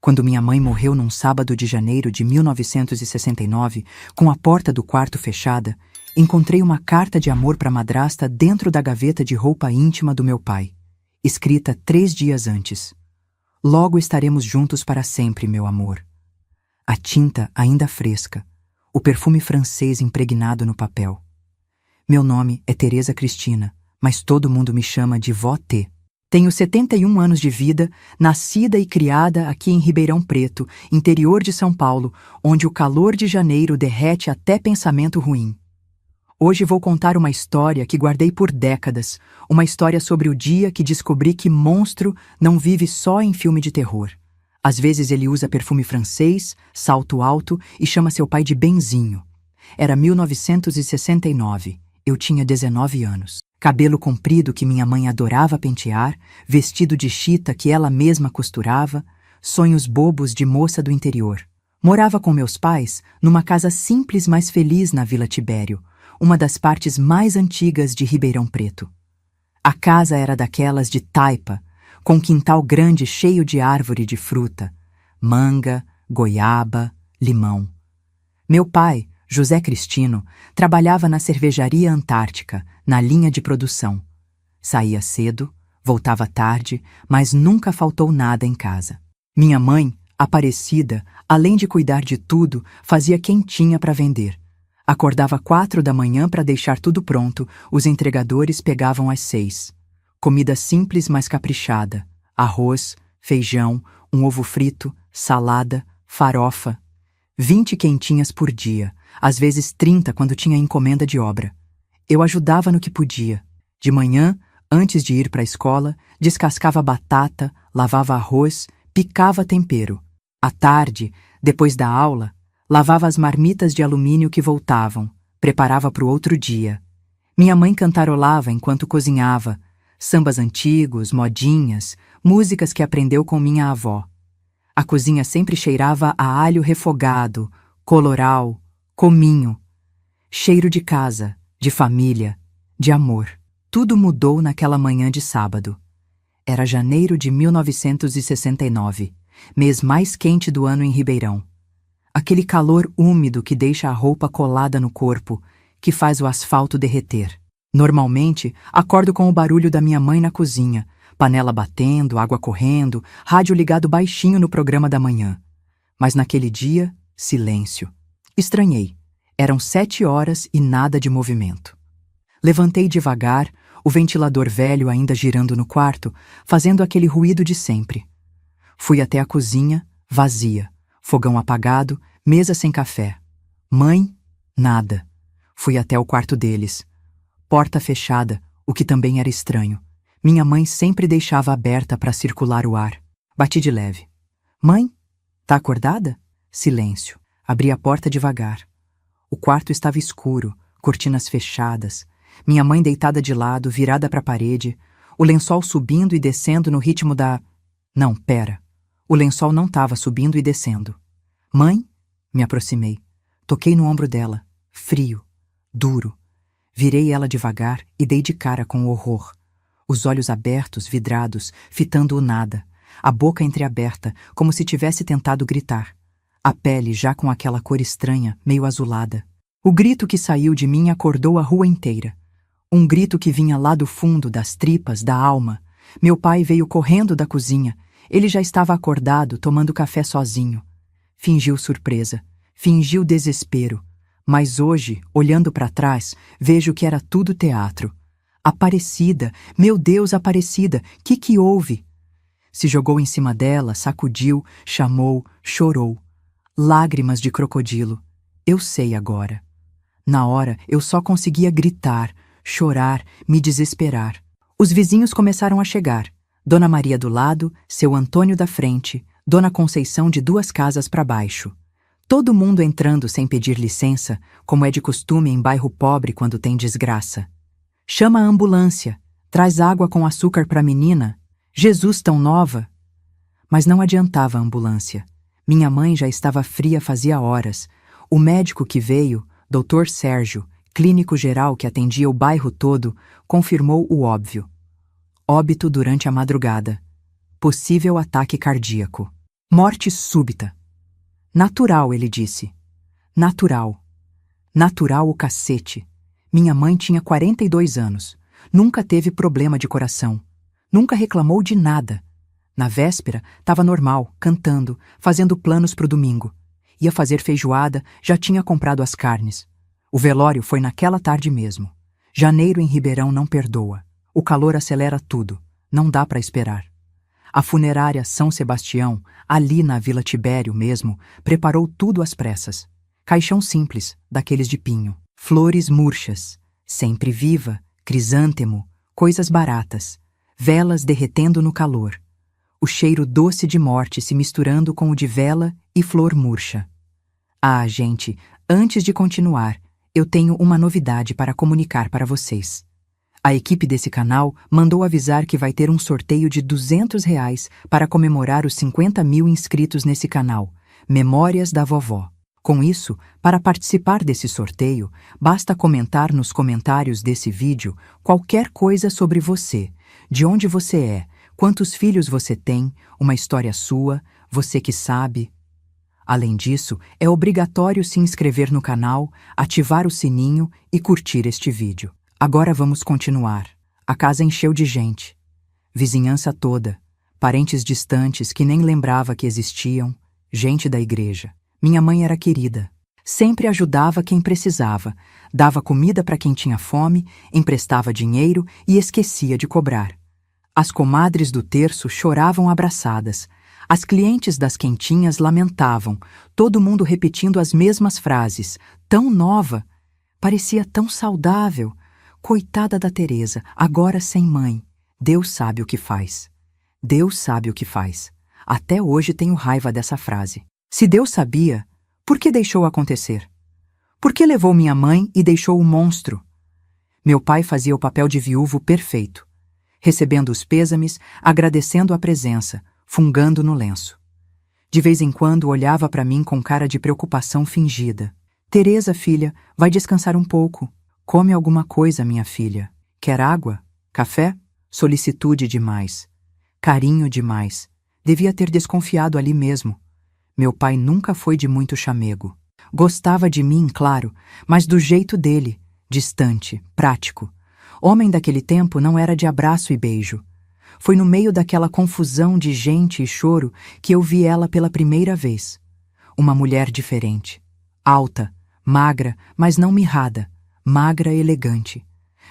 Quando minha mãe morreu num sábado de janeiro de 1969, com a porta do quarto fechada, encontrei uma carta de amor para a madrasta dentro da gaveta de roupa íntima do meu pai, escrita 3 dias antes. Logo estaremos juntos para sempre, meu amor. A tinta ainda fresca, o perfume francês impregnado no papel. Meu nome é Teresa Cristina, mas todo mundo me chama de Vó T. Tenho 71 anos de vida, nascida e criada aqui em Ribeirão Preto, interior de São Paulo, onde o calor de janeiro derrete até pensamento ruim. Hoje vou contar uma história que guardei por décadas, uma história sobre o dia que descobri que monstro não vive só em filme de terror. Às vezes ele usa perfume francês, salto alto e chama seu pai de Benzinho. Era 1969, eu tinha 19 anos. Cabelo comprido que minha mãe adorava pentear, vestido de chita que ela mesma costurava, sonhos bobos de moça do interior. Morava com meus pais numa casa simples mas feliz na Vila Tibério, uma das partes mais antigas de Ribeirão Preto. A casa era daquelas de taipa, com um quintal grande cheio de árvore de fruta, manga, goiaba, limão. Meu pai, José Cristino, trabalhava na cervejaria Antártica, na linha de produção. Saía cedo, voltava tarde, mas nunca faltou nada em casa. Minha mãe, Aparecida, além de cuidar de tudo, fazia quentinha para vender. Acordava 4 da manhã para deixar tudo pronto, os entregadores pegavam às 6. Comida simples mas caprichada: arroz, feijão, um ovo frito, salada, farofa. 20 quentinhas por dia, às vezes 30 quando tinha encomenda de obra. Eu ajudava no que podia. De manhã, antes de ir para a escola, descascava batata, lavava arroz, picava tempero. À tarde, depois da aula, lavava as marmitas de alumínio que voltavam, preparava para o outro dia. Minha mãe cantarolava enquanto cozinhava, sambas antigos, modinhas, músicas que aprendeu com minha avó. A cozinha sempre cheirava a alho refogado, coloral, cominho. Cheiro de casa, de família, de amor. Tudo mudou naquela manhã de sábado. Era janeiro de 1969, mês mais quente do ano em Ribeirão. Aquele calor úmido que deixa a roupa colada no corpo, que faz o asfalto derreter. Normalmente, acordo com o barulho da minha mãe na cozinha, panela batendo, água correndo, rádio ligado baixinho no programa da manhã. Mas naquele dia, silêncio. Estranhei. Eram 7 horas e nada de movimento. Levantei devagar, o ventilador velho ainda girando no quarto, fazendo aquele ruído de sempre. Fui até a cozinha, vazia, fogão apagado, mesa sem café. Mãe, nada. Fui até o quarto deles. Porta fechada, o que também era estranho. Minha mãe sempre deixava aberta para circular o ar. Bati de leve. Mãe, tá acordada? Silêncio. Abri a porta devagar. O quarto estava escuro, cortinas fechadas, minha mãe deitada de lado, virada para a parede, o lençol subindo e descendo no ritmo da... Não, pera. O lençol não estava subindo e descendo. Mãe? Me aproximei. Toquei no ombro dela, frio, duro. Virei ela devagar e dei de cara com o horror. Os olhos abertos, vidrados, fitando o nada, a boca entreaberta, como se tivesse tentado gritar. A pele já com aquela cor estranha, meio azulada. O grito que saiu de mim acordou a rua inteira. Um grito que vinha lá do fundo, das tripas, da alma. Meu pai veio correndo da cozinha. Ele já estava acordado, tomando café sozinho. Fingiu surpresa, fingiu desespero. Mas hoje, olhando para trás, vejo que era tudo teatro. Aparecida, meu Deus, Aparecida, que houve? Se jogou em cima dela, sacudiu, chamou, chorou. Lágrimas de crocodilo. Eu sei agora. Na hora, eu só conseguia gritar, chorar, me desesperar. Os vizinhos começaram a chegar. Dona Maria do lado, seu Antônio da frente, Dona Conceição de 2 casas para baixo. Todo mundo entrando sem pedir licença, como é de costume em bairro pobre quando tem desgraça. Chama a ambulância. Traz água com açúcar para a menina. Jesus tão nova. Mas não adiantava a ambulância. Minha mãe já estava fria fazia horas. O médico que veio, Dr. Sérgio, clínico geral que atendia o bairro todo, confirmou o óbvio. Óbito durante a madrugada. Possível ataque cardíaco. Morte súbita. Natural, ele disse. Natural. Natural o cacete. Minha mãe tinha 42 anos. Nunca teve problema de coração. Nunca reclamou de nada. Na véspera, estava normal, cantando, fazendo planos para o domingo. Ia fazer feijoada, já tinha comprado as carnes. O velório foi naquela tarde mesmo. Janeiro em Ribeirão não perdoa. O calor acelera tudo. Não dá para esperar. A funerária São Sebastião, ali na Vila Tibério mesmo, preparou tudo às pressas. Caixão simples, daqueles de pinho. Flores murchas, sempre viva, crisântemo, coisas baratas. Velas derretendo no calor. O cheiro doce de morte se misturando com o de vela e flor murcha. Ah, gente, antes de continuar, eu tenho uma novidade para comunicar para vocês. A equipe desse canal mandou avisar que vai ter um sorteio de R$ 200 para comemorar os 50.000 inscritos nesse canal, Memórias da Vovó. Com isso, para participar desse sorteio, basta comentar nos comentários desse vídeo qualquer coisa sobre você, de onde você é, quantos filhos você tem, uma história sua, você que sabe. Além disso, é obrigatório se inscrever no canal, ativar o sininho e curtir este vídeo. Agora vamos continuar. A casa encheu de gente. Vizinhança toda, parentes distantes que nem lembrava que existiam, gente da igreja. Minha mãe era querida. Sempre ajudava quem precisava, dava comida para quem tinha fome, emprestava dinheiro e esquecia de cobrar. As comadres do terço choravam abraçadas. As clientes das quentinhas lamentavam, todo mundo repetindo as mesmas frases. Tão nova, parecia tão saudável. Coitada da Teresa, agora sem mãe. Deus sabe o que faz. Deus sabe o que faz. Até hoje tenho raiva dessa frase. Se Deus sabia, por que deixou acontecer? Por que levou minha mãe e deixou o monstro? Meu pai fazia o papel de viúvo perfeito, recebendo os pêsames, agradecendo a presença, fungando no lenço. De vez em quando olhava para mim com cara de preocupação fingida. Teresa, filha, vai descansar um pouco. Come alguma coisa, minha filha. Quer água? Café? Solicitude demais. Carinho demais. Devia ter desconfiado ali mesmo. Meu pai nunca foi de muito chamego. Gostava de mim, claro, mas do jeito dele, distante, prático. Homem daquele tempo não era de abraço e beijo. Foi no meio daquela confusão de gente e choro que eu vi ela pela primeira vez. Uma mulher diferente. Alta, magra, mas não mirrada. Magra e elegante.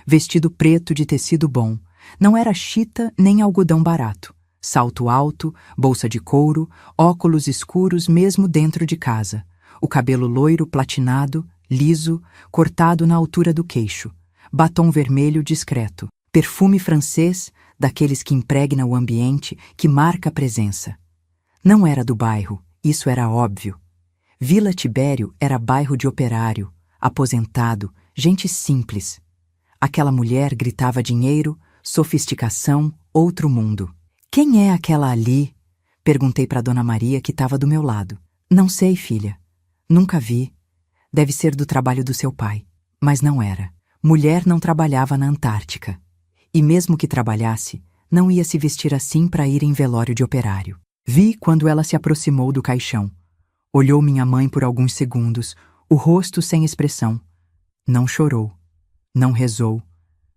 Vestido preto de tecido bom. Não era chita nem algodão barato. Salto alto, bolsa de couro, óculos escuros mesmo dentro de casa. O cabelo loiro platinado, liso, cortado na altura do queixo. Batom vermelho discreto. Perfume francês, daqueles que impregna o ambiente, que marca a presença. Não era do bairro, isso era óbvio. Vila Tibério era bairro de operário, aposentado, gente simples. Aquela mulher gritava dinheiro, sofisticação, outro mundo. Quem é aquela ali? Perguntei para Dona Maria, que estava do meu lado. Não sei, filha. Nunca vi. Deve ser do trabalho do seu pai. Mas não era. Mulher não trabalhava na Antártica. E mesmo que trabalhasse, não ia se vestir assim para ir em velório de operário. Vi quando ela se aproximou do caixão. Olhou minha mãe por alguns segundos, o rosto sem expressão. Não chorou, não rezou,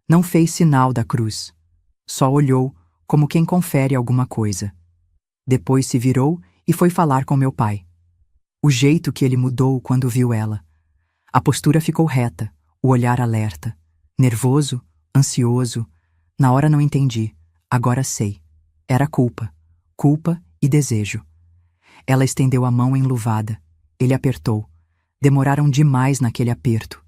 não fez sinal da cruz. Só olhou, como quem confere alguma coisa. Depois se virou e foi falar com meu pai. O jeito que ele mudou quando viu ela. A postura ficou reta, o olhar alerta. Nervoso, ansioso. Na hora não entendi, agora sei. Era culpa, culpa e desejo. Ela estendeu a mão enluvada. Ele apertou. Demoraram demais naquele aperto.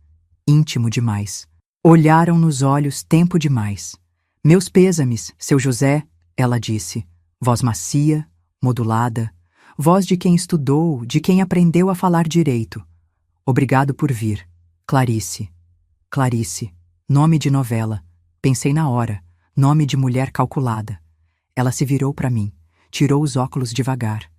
Íntimo demais. Olharam nos olhos tempo demais. Meus pêsames, seu José, ela disse. Voz macia, modulada. Voz de quem estudou, de quem aprendeu a falar direito. Obrigado por vir. Clarice. Clarice. Nome de novela. Pensei na hora. Nome de mulher calculada. Ela se virou para mim. Tirou os óculos devagar.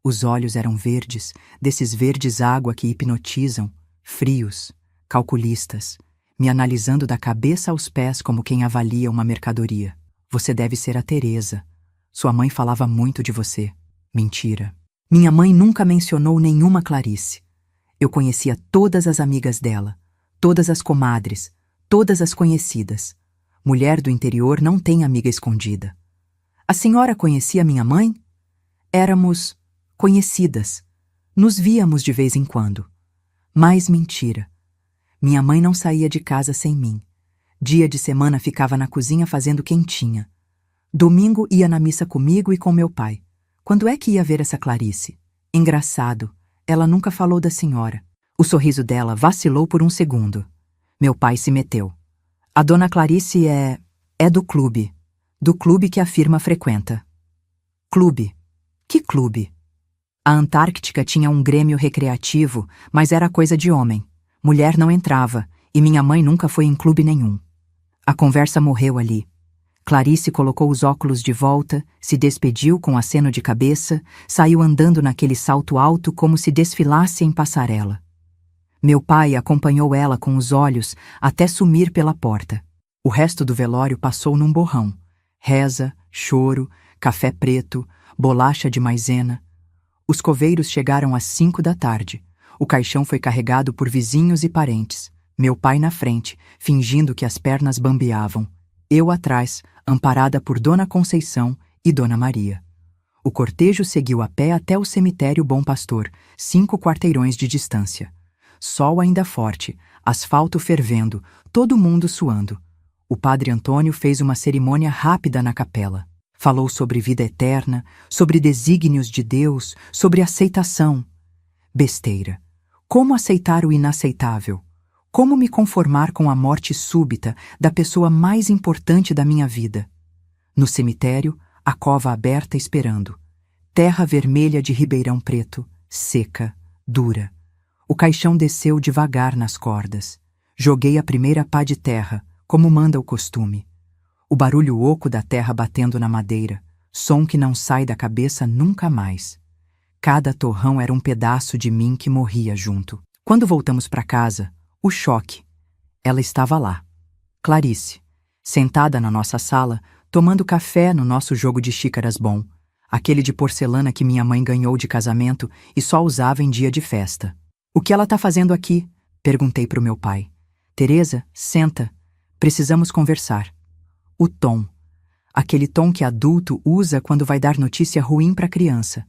Os olhos eram verdes, desses verdes água que hipnotizam, frios, calculistas, me analisando da cabeça aos pés como quem avalia uma mercadoria. Você deve ser a Teresa. Sua mãe falava muito de você. Mentira. Minha mãe nunca mencionou nenhuma Clarice. Eu conhecia todas as amigas dela, todas as comadres, todas as conhecidas. Mulher do interior não tem amiga escondida. A senhora conhecia minha mãe? Éramos conhecidas. Nos víamos de vez em quando. Mais mentira. Minha mãe não saía de casa sem mim. Dia de semana ficava na cozinha fazendo quentinha. Domingo ia na missa comigo e com meu pai. Quando é que ia ver essa Clarice? Engraçado, ela nunca falou da senhora. O sorriso dela vacilou por um segundo. Meu pai se meteu. A dona Clarice é do clube. Do clube que a firma frequenta. Clube? Que clube? A Antártica tinha um grêmio recreativo, mas era coisa de homem. Mulher não entrava, e minha mãe nunca foi em clube nenhum. A conversa morreu ali. Clarice colocou os óculos de volta, se despediu com aceno de cabeça, saiu andando naquele salto alto como se desfilasse em passarela. Meu pai acompanhou ela com os olhos até sumir pela porta. O resto do velório passou num borrão. Reza, choro, café preto, bolacha de maisena. Os coveiros chegaram às 5 da tarde. O caixão foi carregado por vizinhos e parentes. Meu pai na frente, fingindo que as pernas bambeavam. Eu atrás, amparada por Dona Conceição e Dona Maria. O cortejo seguiu a pé até o cemitério Bom Pastor, 5 quarteirões de distância. Sol ainda forte, asfalto fervendo, todo mundo suando. O padre Antônio fez uma cerimônia rápida na capela. Falou sobre vida eterna, sobre desígnios de Deus, sobre aceitação. Besteira. Como aceitar o inaceitável? Como me conformar com a morte súbita da pessoa mais importante da minha vida? No cemitério, a cova aberta esperando. Terra vermelha de Ribeirão Preto, seca, dura. O caixão desceu devagar nas cordas. Joguei a primeira pá de terra, como manda o costume. O barulho oco da terra batendo na madeira, som que não sai da cabeça nunca mais. Cada torrão era um pedaço de mim que morria junto. Quando voltamos para casa, o choque. Ela estava lá. Clarice, sentada na nossa sala, tomando café no nosso jogo de xícaras bom, aquele de porcelana que minha mãe ganhou de casamento e só usava em dia de festa. O que ela está fazendo aqui? Perguntei para o meu pai. Teresa, senta. Precisamos conversar. O tom. Aquele tom que adulto usa quando vai dar notícia ruim para criança.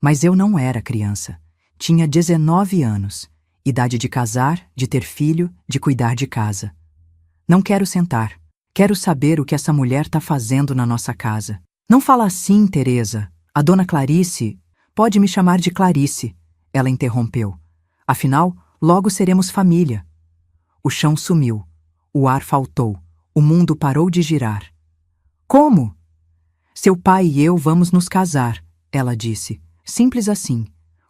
Mas eu não era criança. Tinha 19 anos. Idade de casar, de ter filho, de cuidar de casa. Não quero sentar. Quero saber o que essa mulher está fazendo na nossa casa. Não fala assim, Teresa. A dona Clarice... Pode me chamar de Clarice. Ela interrompeu. Afinal, logo seremos família. O chão sumiu. O ar faltou. O mundo parou de girar. Como? Seu pai e eu vamos nos casar, ela disse. Simples assim.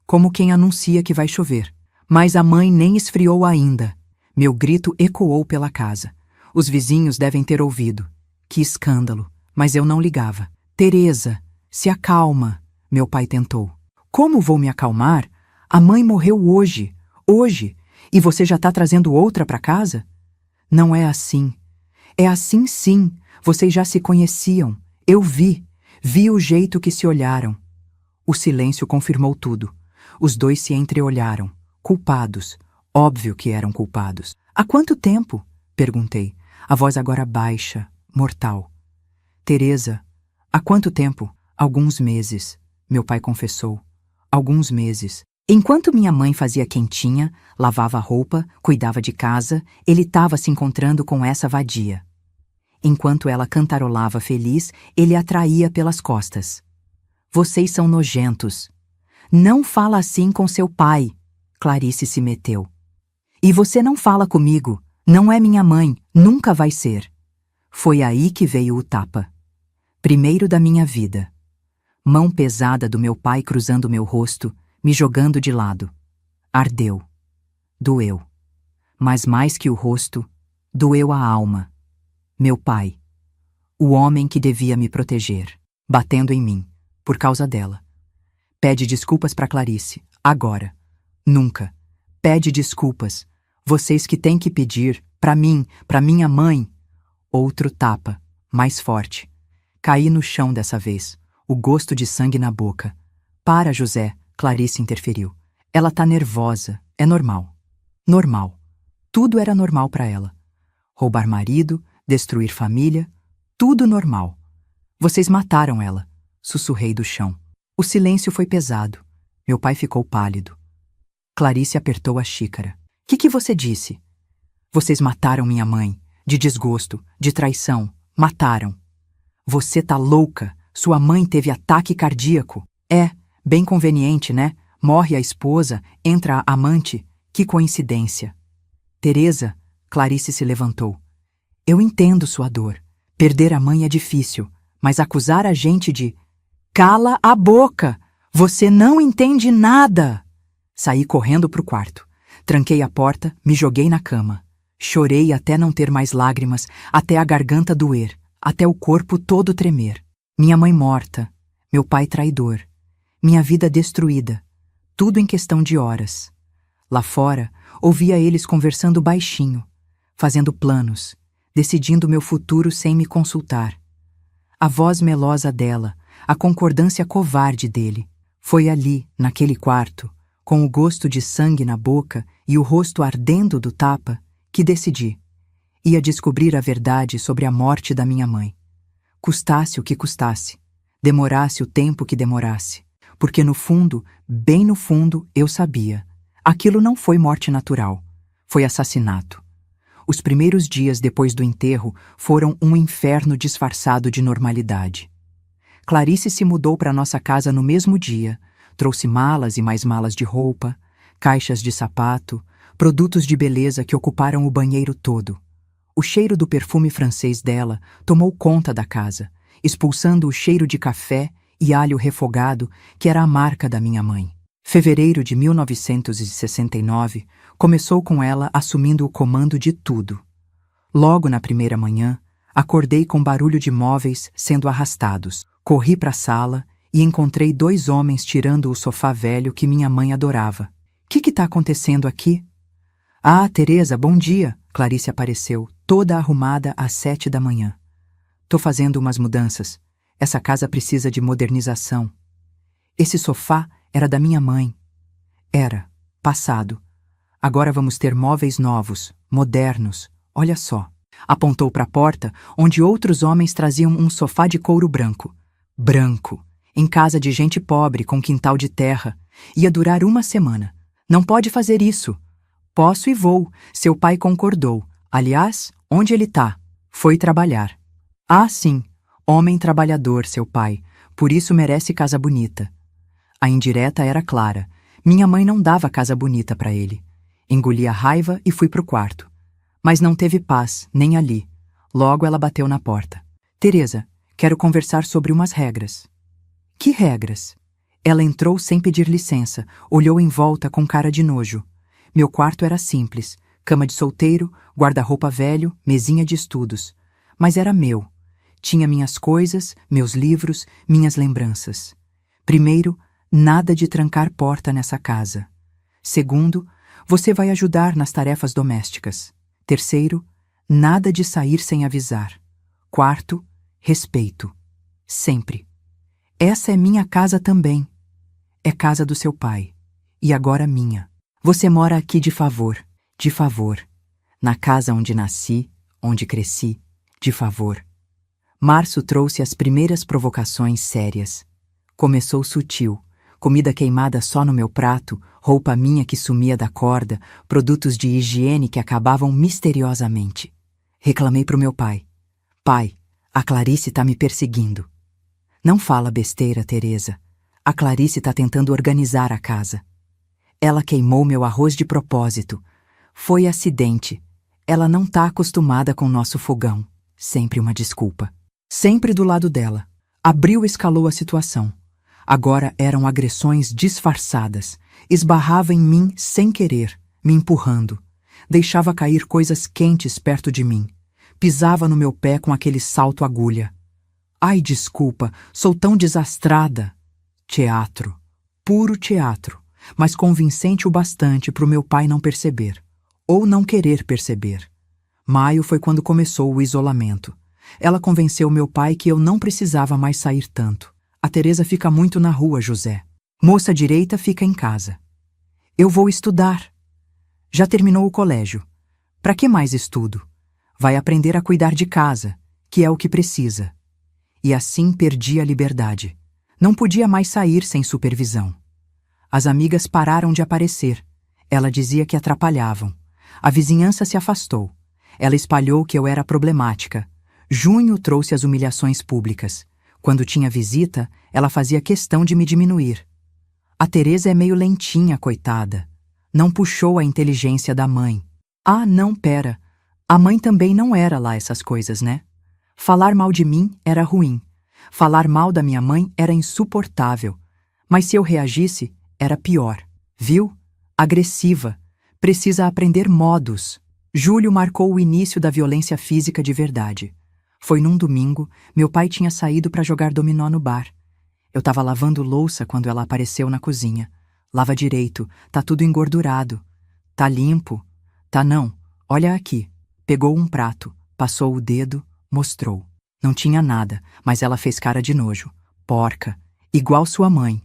Como quem anuncia que vai chover. Mas a mãe nem esfriou ainda. Meu grito ecoou pela casa. Os vizinhos devem ter ouvido. Que escândalo. Mas eu não ligava. Teresa, se acalma, meu pai tentou. Como vou me acalmar? A mãe morreu hoje. Hoje. E você já está trazendo outra para casa? Não é assim. É assim sim. Vocês já se conheciam. Eu vi. Vi o jeito que se olharam. O silêncio confirmou tudo. Os dois se entreolharam. Culpados. Óbvio que eram culpados. Há quanto tempo? Perguntei. A voz agora baixa, mortal. Teresa, há quanto tempo? Alguns meses, meu pai confessou. Alguns meses. Enquanto minha mãe fazia quentinha, lavava roupa, cuidava de casa, ele estava se encontrando com essa vadia. Enquanto ela cantarolava feliz, ele a traía pelas costas. Vocês são nojentos. Não fala assim com seu pai. Clarice se meteu. E você não fala comigo. Não é minha mãe. Nunca vai ser. Foi aí que veio o tapa. Primeiro da minha vida. Mão pesada do meu pai cruzando meu rosto, me jogando de lado. Ardeu. Doeu. Mas mais que o rosto, doeu a alma. Meu pai. O homem que devia me proteger. Batendo em mim. Por causa dela. Pede desculpas para Clarice. Agora. Nunca. Pede desculpas. Vocês que têm que pedir. Para mim. Para minha mãe. Outro tapa. Mais forte. Caí no chão dessa vez. O gosto de sangue na boca. Para, José, Clarice interferiu. Ela tá nervosa, é normal. Normal. Tudo era normal para ela. Roubar marido, destruir família, tudo normal. Vocês mataram ela, sussurrei do chão. O silêncio foi pesado. Meu pai ficou pálido. Clarice apertou a xícara. Que você disse? Vocês mataram minha mãe. De desgosto, de traição. Mataram. Você tá louca. Sua mãe teve ataque cardíaco. É, bem conveniente, né? Morre a esposa, entra a amante. Que coincidência. Teresa, Clarice se levantou. Eu entendo sua dor. Perder a mãe é difícil, mas acusar a gente de... Cala a boca! Você não entende nada! Saí correndo pro quarto. Tranquei a porta, me joguei na cama. Chorei até não ter mais lágrimas, até a garganta doer, até o corpo todo tremer. Minha mãe morta, meu pai traidor, minha vida destruída, tudo em questão de horas. Lá fora, ouvia eles conversando baixinho, fazendo planos, decidindo meu futuro sem me consultar. A voz melosa dela, a concordância covarde dele. Foi ali, naquele quarto, com o gosto de sangue na boca e o rosto ardendo do tapa, que decidi. Ia descobrir a verdade sobre a morte da minha mãe. Custasse o que custasse, demorasse o tempo que demorasse, porque no fundo, bem no fundo, eu sabia. Aquilo não foi morte natural, foi assassinato. Os primeiros dias depois do enterro foram um inferno disfarçado de normalidade. Clarice se mudou para nossa casa no mesmo dia, trouxe malas e mais malas de roupa, caixas de sapato, produtos de beleza que ocuparam o banheiro todo. O cheiro do perfume francês dela tomou conta da casa, expulsando o cheiro de café e alho refogado que era a marca da minha mãe. Fevereiro de 1969 começou com ela assumindo o comando de tudo. Logo na primeira manhã, acordei com barulho de móveis sendo arrastados. Corri para a sala e encontrei 2 homens tirando o sofá velho que minha mãe adorava. Que tá acontecendo aqui? Ah, Teresa, bom dia! Clarice apareceu, toda arrumada às 7 da manhã. Tô fazendo umas mudanças. Essa casa precisa de modernização. Esse sofá era da minha mãe. Era, passado. Agora vamos ter móveis novos, modernos. Olha só. Apontou para a porta, onde outros homens traziam um sofá de couro branco. Branco. Em casa de gente pobre, com quintal de terra. Ia durar 1 semana. Não pode fazer isso. Posso e vou. Seu pai concordou. Aliás, onde ele tá? Foi trabalhar. Ah, sim. Homem trabalhador, seu pai. Por isso merece casa bonita. A indireta era clara. Minha mãe não dava casa bonita para ele. Engoli a raiva e fui pro quarto. Mas não teve paz, nem ali. Logo ela bateu na porta. Teresa, quero conversar sobre umas regras. Que regras? Ela entrou sem pedir licença, olhou em volta com cara de nojo. Meu quarto era simples, cama de solteiro, guarda-roupa velho, mesinha de estudos. Mas era meu. Tinha minhas coisas, meus livros, minhas lembranças. Primeiro, nada de trancar porta nessa casa. Segundo, você vai ajudar nas tarefas domésticas. Terceiro, nada de sair sem avisar. Quarto, respeito. Sempre. Essa é minha casa também. É casa do seu pai. E agora minha. Você mora aqui de favor. De favor. Na casa onde nasci, onde cresci. De favor. Março trouxe as primeiras provocações sérias. Começou sutil. Comida queimada só no meu prato, roupa minha que sumia da corda, produtos de higiene que acabavam misteriosamente. Reclamei pro meu pai. Pai, a Clarice tá me perseguindo. Não fala besteira, Teresa. A Clarice tá tentando organizar a casa. Ela queimou meu arroz de propósito. Foi acidente. Ela não tá acostumada com nosso fogão. Sempre uma desculpa. Sempre do lado dela. Abril escalou a situação. Agora eram agressões disfarçadas. Esbarrava em mim sem querer, me empurrando. Deixava cair coisas quentes perto de mim. Pisava no meu pé com aquele salto agulha. Ai, desculpa, sou tão desastrada. Teatro. Puro teatro. Mas convincente o bastante para o meu pai não perceber. Ou não querer perceber. Maio foi quando começou o isolamento. Ela convenceu meu pai que eu não precisava mais sair tanto. A Teresa fica muito na rua, José. Moça direita fica em casa. Eu vou estudar. Já terminou o colégio. Para que mais estudo? Vai aprender a cuidar de casa, que é o que precisa. E assim perdi a liberdade. Não podia mais sair sem supervisão. As amigas pararam de aparecer. Ela dizia que atrapalhavam. A vizinhança se afastou. Ela espalhou que eu era problemática. Junho trouxe as humilhações públicas. Quando tinha visita, ela fazia questão de me diminuir. A Teresa é meio lentinha, coitada. Não puxou a inteligência da mãe. Ah, não, pera. A mãe também não era lá essas coisas, né? Falar mal de mim era ruim. Falar mal da minha mãe era insuportável. Mas se eu reagisse, era pior. Viu? Agressiva. Precisa aprender modos. Julho marcou o início da violência física de verdade. Foi num domingo, meu pai tinha saído para jogar dominó no bar. Eu estava lavando louça quando ela apareceu na cozinha. Lava direito, tá tudo engordurado. Tá limpo? Tá não. Olha aqui. Pegou um prato, passou o dedo, mostrou. Não tinha nada, mas ela fez cara de nojo. Porca. Igual sua mãe.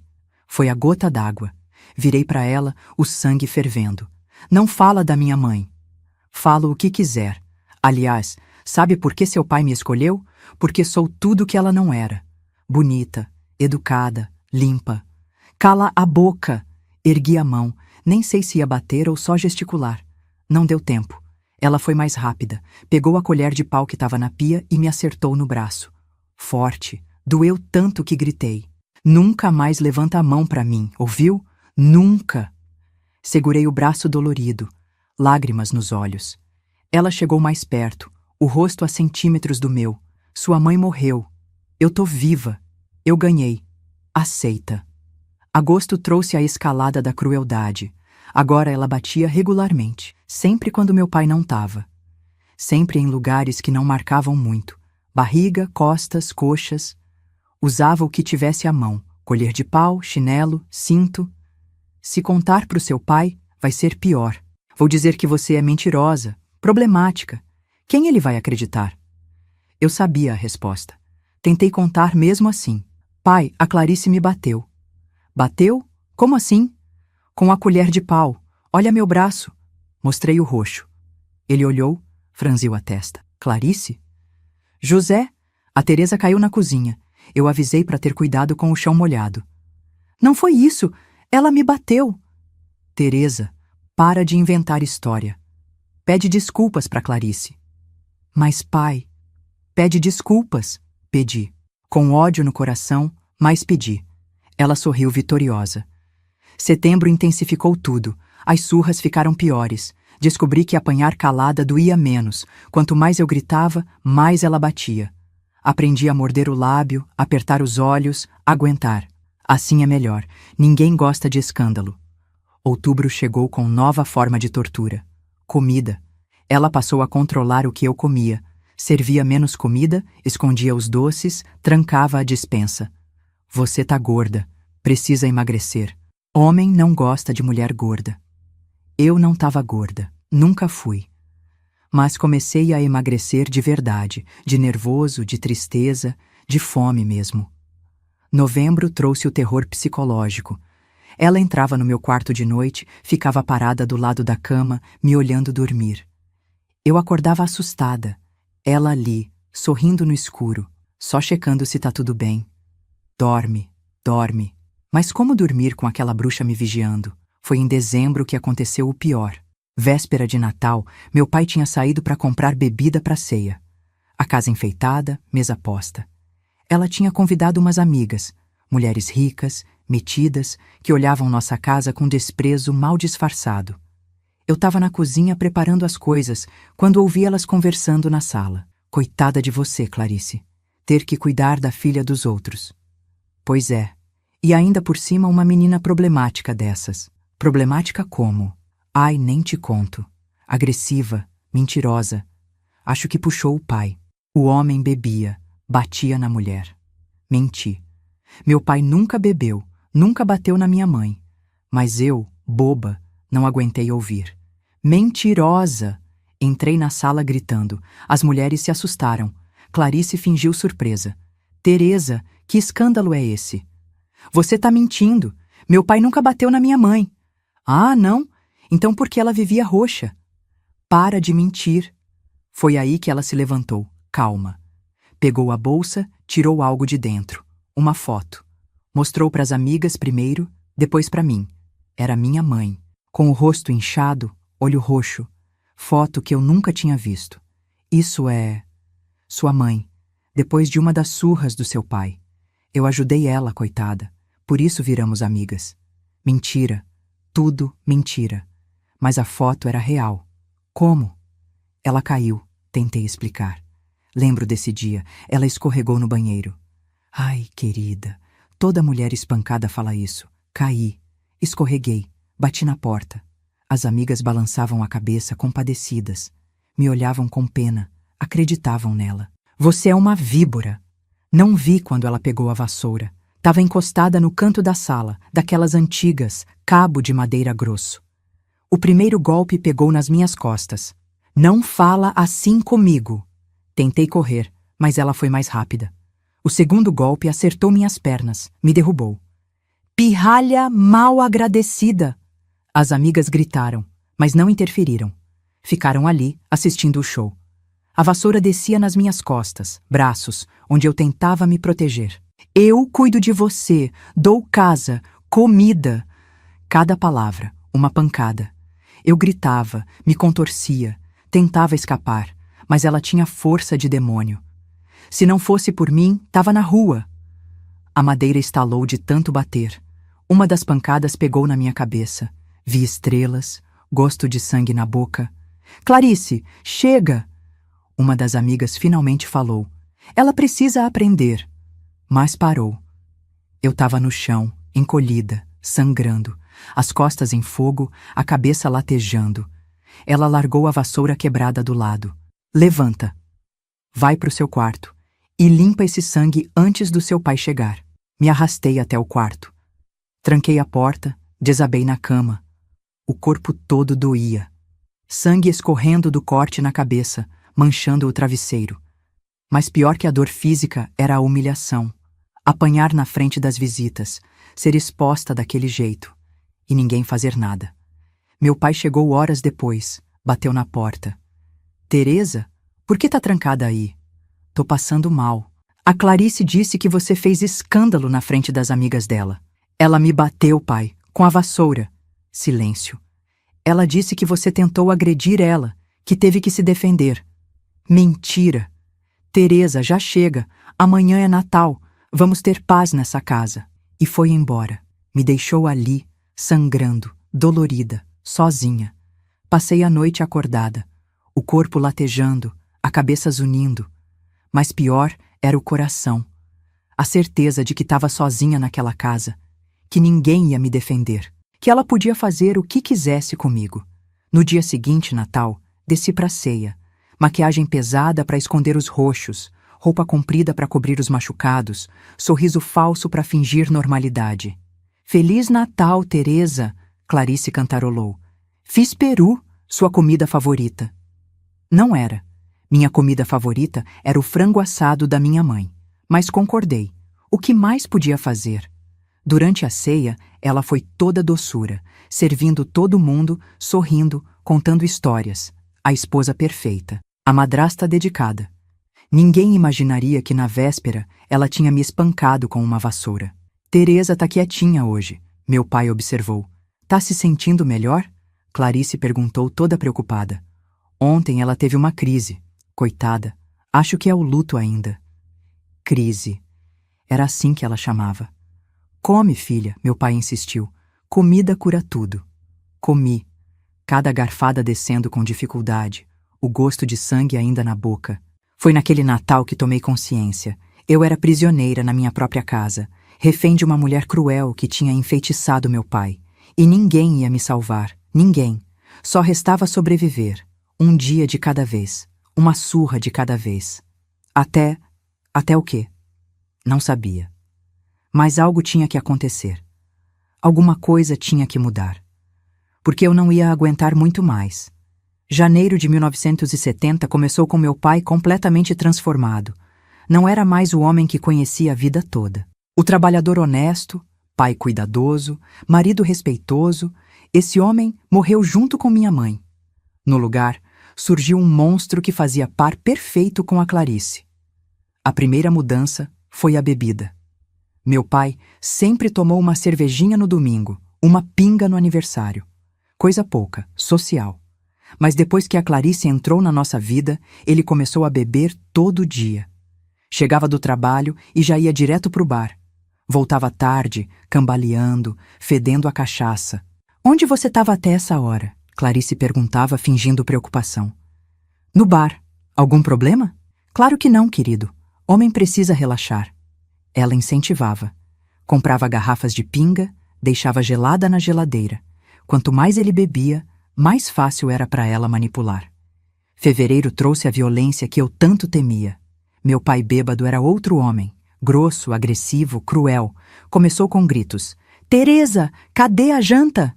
Foi a gota d'água. Virei para ela, o sangue fervendo. Não fala da minha mãe. Falo o que quiser. Aliás, sabe por que seu pai me escolheu? Porque sou tudo que ela não era. Bonita, educada, limpa. Cala a boca! Ergui a mão, nem sei se ia bater ou só gesticular. Não deu tempo. Ela foi mais rápida, pegou a colher de pau que estava na pia e me acertou no braço. Forte, doeu tanto que gritei. Nunca mais levanta a mão para mim, ouviu? Nunca! Segurei o braço dolorido, lágrimas nos olhos. Ela chegou mais perto, o rosto a centímetros do meu. Sua mãe morreu. Eu tô viva. Eu ganhei. Aceita. Agosto trouxe a escalada da crueldade. Agora ela batia regularmente, sempre quando meu pai não tava. Sempre em lugares que não marcavam muito. Barriga, costas, coxas. Usava o que tivesse à mão. Colher de pau, chinelo, cinto. Se contar pro seu pai, vai ser pior. Vou dizer que você é mentirosa, problemática. Quem ele vai acreditar? Eu sabia a resposta. Tentei contar mesmo assim. Pai, a Clarice me bateu. Bateu? Como assim? Com a colher de pau. Olha meu braço. Mostrei o roxo. Ele olhou, franziu a testa. Clarice? José, a Teresa caiu na cozinha. Eu avisei para ter cuidado com o chão molhado. Não foi isso. Ela me bateu. Teresa, para de inventar história. Pede desculpas para Clarice. Mas pai, pede desculpas. Pedi. Com ódio no coração, mas pedi. Ela sorriu vitoriosa. Setembro intensificou tudo. As surras ficaram piores. Descobri que apanhar calada doía menos. Quanto mais eu gritava, mais ela batia. Aprendi a morder o lábio, apertar os olhos, aguentar. Assim é melhor. Ninguém gosta de escândalo. Outubro chegou com nova forma de tortura. Comida. Ela passou a controlar o que eu comia. Servia menos comida, escondia os doces, trancava a despensa. Você tá gorda. Precisa emagrecer. Homem não gosta de mulher gorda. Eu não tava gorda. Nunca fui. Mas comecei a emagrecer de verdade, de nervoso, de tristeza, de fome mesmo. Novembro trouxe o terror psicológico. Ela entrava no meu quarto de noite, ficava parada do lado da cama, me olhando dormir. Eu acordava assustada. Ela ali, sorrindo no escuro, só checando se tá tudo bem. Dorme, dorme. Mas como dormir com aquela bruxa me vigiando? Foi em dezembro que aconteceu o pior. Véspera de Natal, meu pai tinha saído para comprar bebida para ceia. A casa enfeitada, mesa posta. Ela tinha convidado umas amigas, mulheres ricas, metidas, que olhavam nossa casa com desprezo mal disfarçado. Eu estava na cozinha preparando as coisas, quando ouvi elas conversando na sala. Coitada de você, Clarice. Ter que cuidar da filha dos outros. Pois é. E ainda por cima uma menina problemática dessas. Problemática como? Ai, nem te conto. Agressiva, mentirosa. Acho que puxou o pai. O homem bebia, batia na mulher. Menti. Meu pai nunca bebeu, nunca bateu na minha mãe. Mas eu, boba, não aguentei ouvir. Mentirosa! Entrei na sala gritando. As mulheres se assustaram. Clarice fingiu surpresa. Teresa, que escândalo é esse? Você tá mentindo. Meu pai nunca bateu na minha mãe. Ah, não? Então por que ela vivia roxa? Para de mentir. Foi aí que ela se levantou, calma. Pegou a bolsa, tirou algo de dentro. Uma foto. Mostrou para as amigas primeiro, depois para mim. Era minha mãe, com o rosto inchado, olho roxo. Foto que eu nunca tinha visto. Isso é... sua mãe, depois de uma das surras do seu pai. Eu ajudei ela, coitada. Por isso viramos amigas. Mentira. Tudo mentira. Mas a foto era real. Como? Ela caiu, tentei explicar. Lembro desse dia, ela escorregou no banheiro. Ai, querida, toda mulher espancada fala isso. Caí, escorreguei, bati na porta. As amigas balançavam a cabeça compadecidas. Me olhavam com pena, acreditavam nela. Você é uma víbora. Não vi quando ela pegou a vassoura. Tava encostada no canto da sala, daquelas antigas, cabo de madeira grosso. O primeiro golpe pegou nas minhas costas. Não fala assim comigo. Tentei correr, mas ela foi mais rápida. O segundo golpe acertou minhas pernas, me derrubou. Pirralha mal agradecida! As amigas gritaram, mas não interferiram. Ficaram ali, assistindo o show. A vassoura descia nas minhas costas, braços, onde eu tentava me proteger. Eu cuido de você, dou casa, comida. Cada palavra, uma pancada. Eu gritava, me contorcia, tentava escapar, mas ela tinha força de demônio. Se não fosse por mim, tava na rua. A madeira estalou de tanto bater. Uma das pancadas pegou na minha cabeça. Vi estrelas, gosto de sangue na boca. Clarice, chega! Uma das amigas finalmente falou. Ela precisa aprender. Mas parou. Eu tava no chão, encolhida, sangrando, as costas em fogo, a cabeça latejando. Ela largou a vassoura quebrada do lado. Levanta. Vai pro seu quarto e limpa esse sangue antes do seu pai chegar. Me arrastei até o quarto. Tranquei a porta, desabei na cama. O corpo todo doía. Sangue escorrendo do corte na cabeça, manchando o travesseiro. Mas pior que a dor física era a humilhação. Apanhar na frente das visitas, ser exposta daquele jeito. E ninguém fazer nada. Meu pai chegou horas depois, bateu na porta. Teresa, por que tá trancada aí? Tô passando mal. A Clarice disse que você fez escândalo na frente das amigas dela. Ela me bateu, pai, com a vassoura. Silêncio. Ela disse que você tentou agredir ela, que teve que se defender. Mentira. Teresa, já chega. Amanhã é Natal. Vamos ter paz nessa casa. E foi embora. Me deixou ali, sangrando, dolorida, sozinha. Passei a noite acordada, o corpo latejando, a cabeça zunindo. Mas pior era o coração. A certeza de que estava sozinha naquela casa, que ninguém ia me defender, que ela podia fazer o que quisesse comigo. No dia seguinte, Natal, desci pra ceia. Maquiagem pesada para esconder os roxos, roupa comprida para cobrir os machucados, sorriso falso para fingir normalidade. Feliz Natal, Teresa, Clarice cantarolou. Fiz peru, sua comida favorita. Não era. Minha comida favorita era o frango assado da minha mãe. Mas concordei. O que mais podia fazer? Durante a ceia, ela foi toda doçura, servindo todo mundo, sorrindo, contando histórias. A esposa perfeita, a madrasta dedicada. Ninguém imaginaria que na véspera ela tinha me espancado com uma vassoura. Teresa tá quietinha hoje, meu pai observou. Tá se sentindo melhor? Clarice perguntou toda preocupada. Ontem ela teve uma crise. Coitada, acho que é o luto ainda. Crise. Era assim que ela chamava. Come, filha, meu pai insistiu. Comida cura tudo. Comi. Cada garfada descendo com dificuldade, o gosto de sangue ainda na boca. Foi naquele Natal que tomei consciência. Eu era prisioneira na minha própria casa, refém de uma mulher cruel que tinha enfeitiçado meu pai. E ninguém ia me salvar, ninguém. Só restava sobreviver, um dia de cada vez, uma surra de cada vez. Até o quê? Não sabia. Mas algo tinha que acontecer. Alguma coisa tinha que mudar. Porque eu não ia aguentar muito mais. Janeiro de 1970 começou com meu pai completamente transformado. Não era mais o homem que conhecia a vida toda. O trabalhador honesto, Pai cuidadoso, marido respeitoso, esse homem morreu junto com minha mãe. No lugar, surgiu um monstro que fazia par perfeito com a Clarice. A primeira mudança foi a bebida. Meu pai sempre tomou uma cervejinha no domingo, uma pinga no aniversário. Coisa pouca, social. Mas depois que a Clarice entrou na nossa vida, ele começou a beber todo dia. Chegava do trabalho e já ia direto pro bar. Voltava tarde, cambaleando, fedendo a cachaça. Onde você estava até essa hora? Clarice perguntava, fingindo preocupação. No bar. Algum problema? Claro que não, querido. Homem precisa relaxar. Ela incentivava. Comprava garrafas de pinga, deixava gelada na geladeira. Quanto mais ele bebia, mais fácil era para ela manipular. Fevereiro trouxe a violência que eu tanto temia. Meu pai bêbado era outro homem, grosso, agressivo, cruel. Começou com gritos. Teresa, cadê a janta?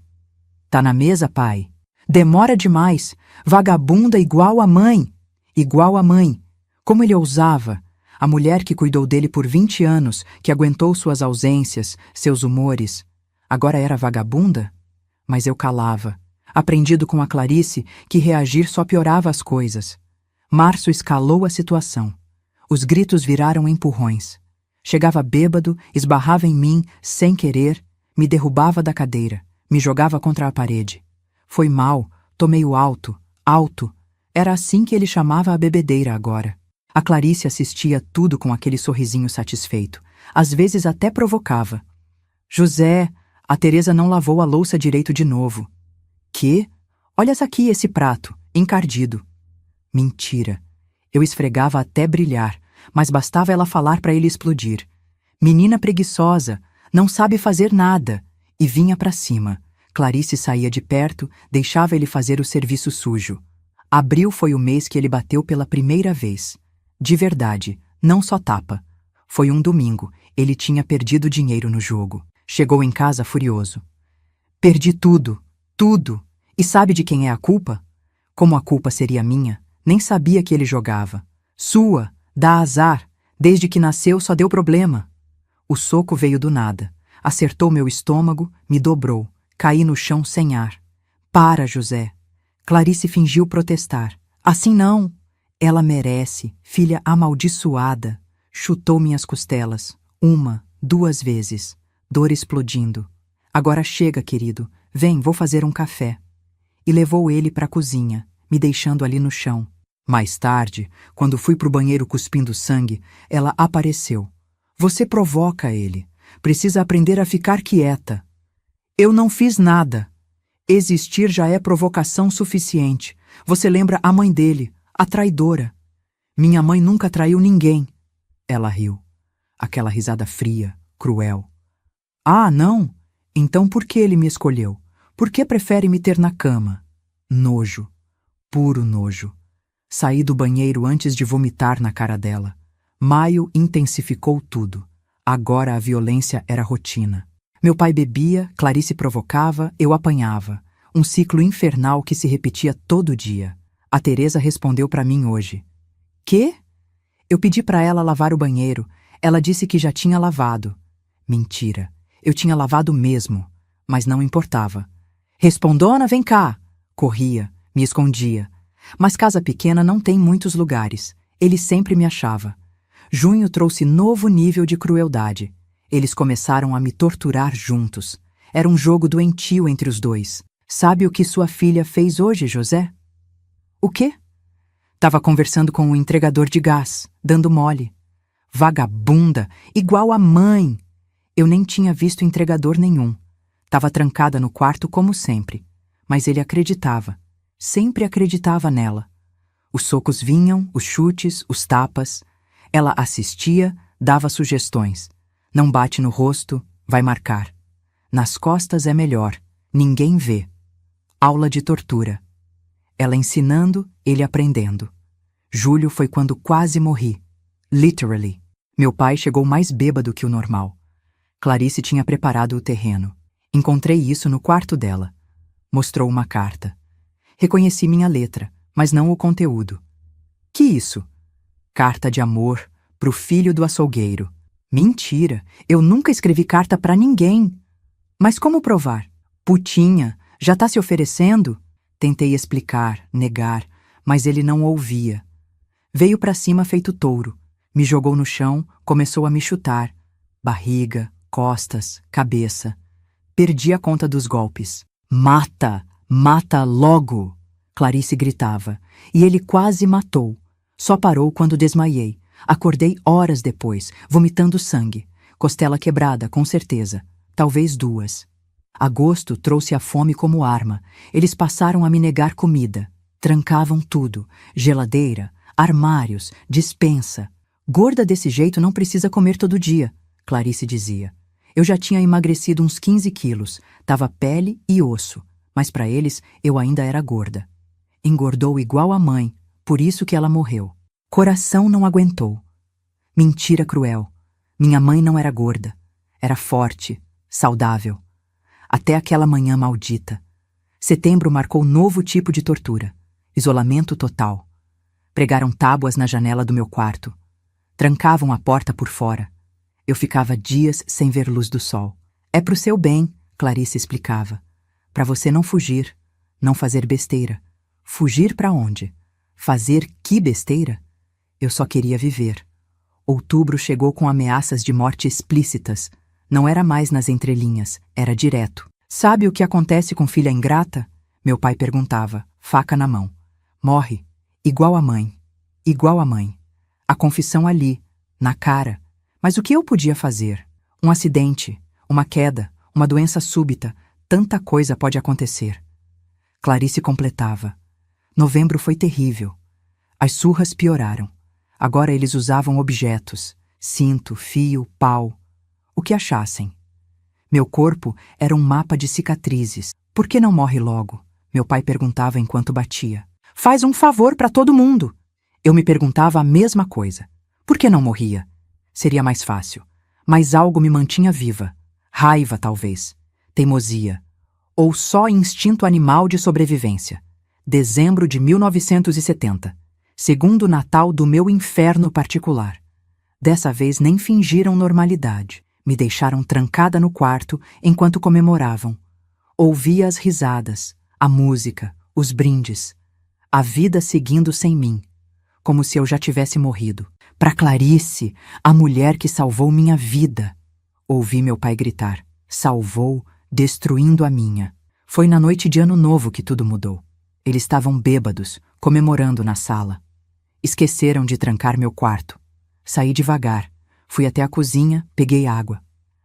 Tá na mesa, pai. Demora demais. Vagabunda igual a mãe. Igual a mãe. Como ele ousava? A mulher que cuidou dele por 20 anos, que aguentou suas ausências, seus humores. Agora era vagabunda? Mas eu calava. Aprendido com a Clarice que reagir só piorava as coisas. Março escalou a situação. Os gritos viraram empurrões. Chegava bêbado, esbarrava em mim, sem querer, me derrubava da cadeira, me jogava contra a parede. Foi mal, tomei o alto, alto. Era assim que ele chamava a bebedeira agora. A Clarice assistia tudo com aquele sorrisinho satisfeito. Às vezes até provocava. José, a Teresa não lavou a louça direito de novo. Quê? Olhas aqui esse prato, encardido. Mentira. Eu esfregava até brilhar, mas bastava ela falar para ele explodir. Menina preguiçosa, não sabe fazer nada. E vinha para cima. Clarice saía de perto, deixava ele fazer o serviço sujo. Abril foi o mês que ele bateu pela primeira vez. De verdade, não só tapa. Foi um domingo, ele tinha perdido dinheiro no jogo. Chegou em casa furioso. Perdi tudo, tudo. E sabe de quem é a culpa? Como a culpa seria minha, nem sabia que ele jogava. Sua, dá azar. Desde que nasceu só deu problema. O soco veio do nada. Acertou meu estômago, me dobrou. Caí no chão sem ar. Para, José. Clarice fingiu protestar. Assim não. Ela merece, filha amaldiçoada. Chutou minhas costelas. 1, 2 vezes. Dor explodindo. Agora chega, querido. Vem, vou fazer um café. E levou ele para a cozinha, me deixando ali no chão. Mais tarde, quando fui pro banheiro cuspindo sangue, ela apareceu. Você provoca ele. Precisa aprender a ficar quieta. Eu não fiz nada. Existir já é provocação suficiente. Você lembra a mãe dele, a traidora. Minha mãe nunca traiu ninguém. Ela riu. Aquela risada fria, cruel. Ah, não? Então por que ele me escolheu? Por que prefere me ter na cama? Nojo. Puro nojo. Saí do banheiro antes de vomitar na cara dela. Maio intensificou tudo. Agora a violência era rotina. Meu pai bebia, Clarice provocava, eu apanhava. Um ciclo infernal que se repetia todo dia. A Teresa respondeu para mim hoje. Quê? Eu pedi para ela lavar o banheiro. Ela disse que já tinha lavado. Mentira. Eu tinha lavado mesmo. Mas não importava. Respondona, vem cá. Corria, me escondia. Mas casa pequena não tem muitos lugares. Ele sempre me achava. Junho trouxe novo nível de crueldade. Eles começaram a me torturar juntos. Era um jogo doentio entre os dois. Sabe o que sua filha fez hoje, José? O quê? Tava conversando com o entregador de gás, dando mole. Vagabunda, igual a mãe. Eu nem tinha visto entregador nenhum. Tava trancada no quarto como sempre. Mas ele acreditava. Sempre acreditava nela. Os socos vinham, os chutes, os tapas. Ela assistia, dava sugestões. Não bate no rosto, vai marcar. Nas costas é melhor, ninguém vê. Aula de tortura. Ela ensinando, ele aprendendo. Julho foi quando quase morri. Literally. Meu pai chegou mais bêbado que o normal. Clarice tinha preparado o terreno. Encontrei isso no quarto dela. Mostrou uma carta. Reconheci minha letra, mas não o conteúdo. Que isso? Carta de amor pro filho do açougueiro. Mentira, eu nunca escrevi carta pra ninguém. Mas como provar? Putinha, já tá se oferecendo? Tentei explicar, negar, mas ele não ouvia. Veio pra cima feito touro, me jogou no chão, começou a me chutar. Barriga, costas, cabeça. Perdi a conta dos golpes. Mata! Mata logo! Clarice gritava, e ele quase matou. Só parou quando desmaiei. Acordei horas depois, vomitando sangue. Costela quebrada, com certeza. Talvez 2. Agosto trouxe a fome como arma. Eles passaram a me negar comida. Trancavam tudo. Geladeira, armários, despensa. Gorda desse jeito não precisa comer todo dia, Clarice dizia. Eu já tinha emagrecido uns 15 quilos. Tava pele e osso. Mas para eles, eu ainda era gorda. Engordou igual a mãe, por isso que ela morreu. Coração não aguentou. Mentira cruel. Minha mãe não era gorda. Era forte, saudável. Até aquela manhã maldita. Setembro marcou novo tipo de tortura. Isolamento total. Pregaram tábuas na janela do meu quarto. Trancavam a porta por fora. Eu ficava dias sem ver luz do sol. É pro seu bem, Clarice explicava. Pra você não fugir, não fazer besteira. Fugir pra onde? Fazer que besteira? Eu só queria viver. Outubro chegou com ameaças de morte explícitas. Não era mais nas entrelinhas, era direto. Sabe o que acontece com filha ingrata? Meu pai perguntava, faca na mão. Morre, igual a mãe. Igual a mãe. A confissão ali, na cara. Mas o que eu podia fazer? Um acidente, uma queda, uma doença súbita, tanta coisa pode acontecer. Clarice completava. Novembro foi terrível. As surras pioraram. Agora eles usavam objetos, cinto, fio, pau, o que achassem. Meu corpo era um mapa de cicatrizes. Por que não morre logo? Meu pai perguntava enquanto batia. Faz um favor para todo mundo. Eu me perguntava a mesma coisa. Por que não morria? Seria mais fácil. Mas algo me mantinha viva. Raiva, talvez. Teimosia. Ou só instinto animal de sobrevivência. Dezembro de 1970. Segundo Natal do meu inferno particular. Dessa vez nem fingiram normalidade. Me deixaram trancada no quarto enquanto comemoravam. Ouvia as risadas, a música, os brindes. A vida seguindo sem mim. Como se eu já tivesse morrido. Pra Clarice, a mulher que salvou minha vida. Ouvi meu pai gritar. Salvou, destruindo a minha. Foi na noite de Ano Novo que tudo mudou. Eles estavam bêbados, comemorando na sala. Esqueceram de trancar meu quarto. Saí devagar. Fui até a cozinha, peguei água.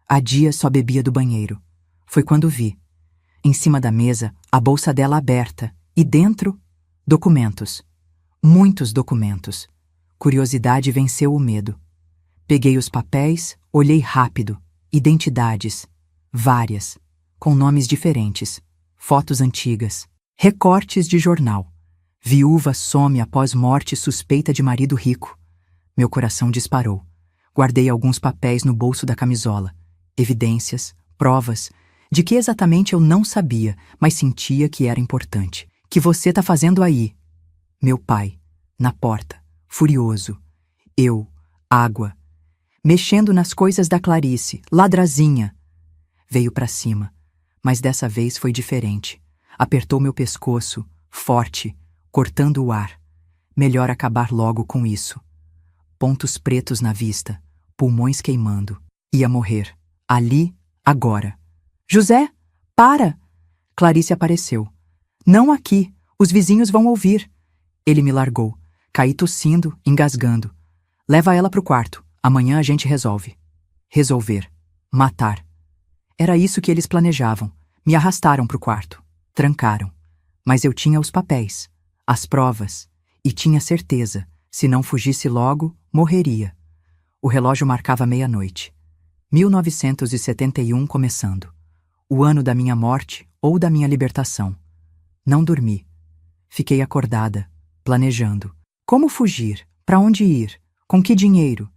Há dias só bebia do banheiro. Foi quando vi. Em cima da mesa, a bolsa dela aberta. E dentro, documentos. Muitos documentos. Curiosidade venceu o medo. Peguei os papéis, olhei rápido. Identidades. Várias. Com nomes diferentes. Fotos antigas. Recortes de jornal. Viúva some após morte suspeita de marido rico. Meu coração disparou. Guardei alguns papéis no bolso da camisola. Evidências, provas, de que exatamente eu não sabia, mas sentia que era importante. Que você tá fazendo aí? Meu pai, na porta, furioso. Eu, água. Mexendo nas coisas da Clarice, ladrazinha. Veio pra cima, mas dessa vez foi diferente. Apertou meu pescoço, forte, cortando o ar. Melhor acabar logo com isso. Pontos pretos na vista, pulmões queimando. Ia morrer. Ali, agora. José, para! Clarice apareceu. Não aqui, os vizinhos vão ouvir. Ele me largou. Caí tossindo, engasgando. Leva ela pro quarto. Amanhã a gente resolve. Resolver. Matar. Era isso que eles planejavam. Me arrastaram pro quarto. Trancaram. Mas eu tinha os papéis, as provas, e tinha certeza, se não fugisse logo, morreria. O relógio marcava meia-noite. 1971 começando. O ano da minha morte ou da minha libertação. Não dormi. Fiquei acordada, planejando. Como fugir? Para onde ir? Com que dinheiro?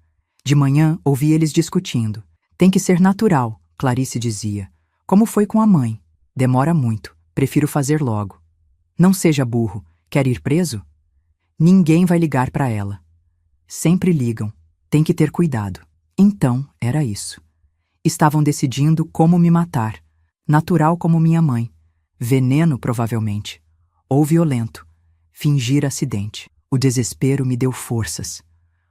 De manhã ouvi eles discutindo. Tem que ser natural, Clarice dizia. Como foi com a mãe? Demora muito. Prefiro fazer logo. Não seja burro. Quer ir preso? Ninguém vai ligar para ela. Sempre ligam. Tem que ter cuidado. Então, era isso. Estavam decidindo como me matar. Natural como minha mãe. Veneno, provavelmente. Ou violento. Fingir acidente. O desespero me deu forças.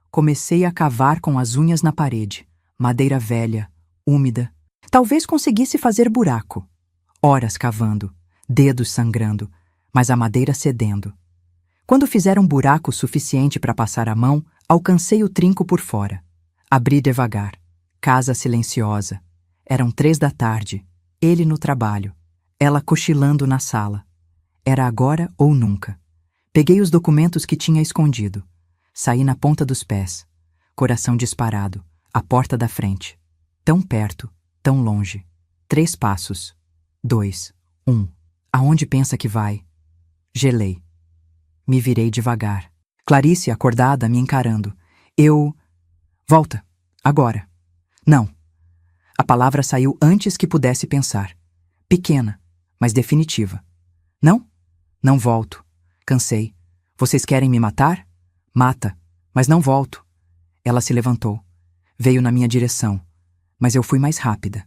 Comecei a cavar com as unhas na parede. Madeira velha, úmida. Talvez conseguisse fazer buraco. Horas cavando, dedos sangrando, mas a madeira cedendo. Quando fizer um buraco suficiente para passar a mão, alcancei o trinco por fora. Abri devagar. Casa silenciosa. Eram 3 da tarde. Ele no trabalho. Ela cochilando na sala. Era agora ou nunca. Peguei os documentos que tinha escondido. Saí na ponta dos pés. Coração disparado. A porta da frente. Tão perto, tão longe. 3 passos. 2, 1. Aonde pensa que vai? Gelei. Me virei devagar. Clarice, acordada, me encarando. Volta. Agora. Não. A palavra saiu antes que pudesse pensar. Pequena, mas definitiva. Não? Não volto. Cansei. Vocês querem me matar? Mata. Mas não volto. Ela se levantou. Veio na minha direção. Mas eu fui mais rápida.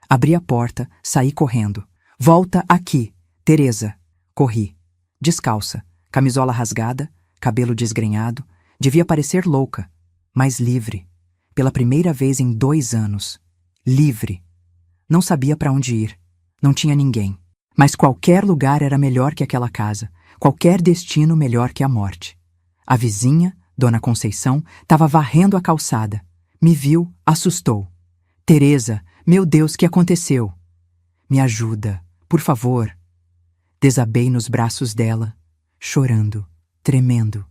Abri a porta, saí correndo. Volta aqui, Teresa. Corri. Descalça, camisola rasgada, cabelo desgrenhado. Devia parecer louca, mas livre. Pela primeira vez em 2 anos. Livre. Não sabia para onde ir. Não tinha ninguém. Mas qualquer lugar era melhor que aquela casa. Qualquer destino melhor que a morte. A vizinha, Dona Conceição, estava varrendo a calçada. Me viu, assustou. Teresa, meu Deus, que aconteceu? Me ajuda, por favor. Desabei nos braços dela, chorando, tremendo,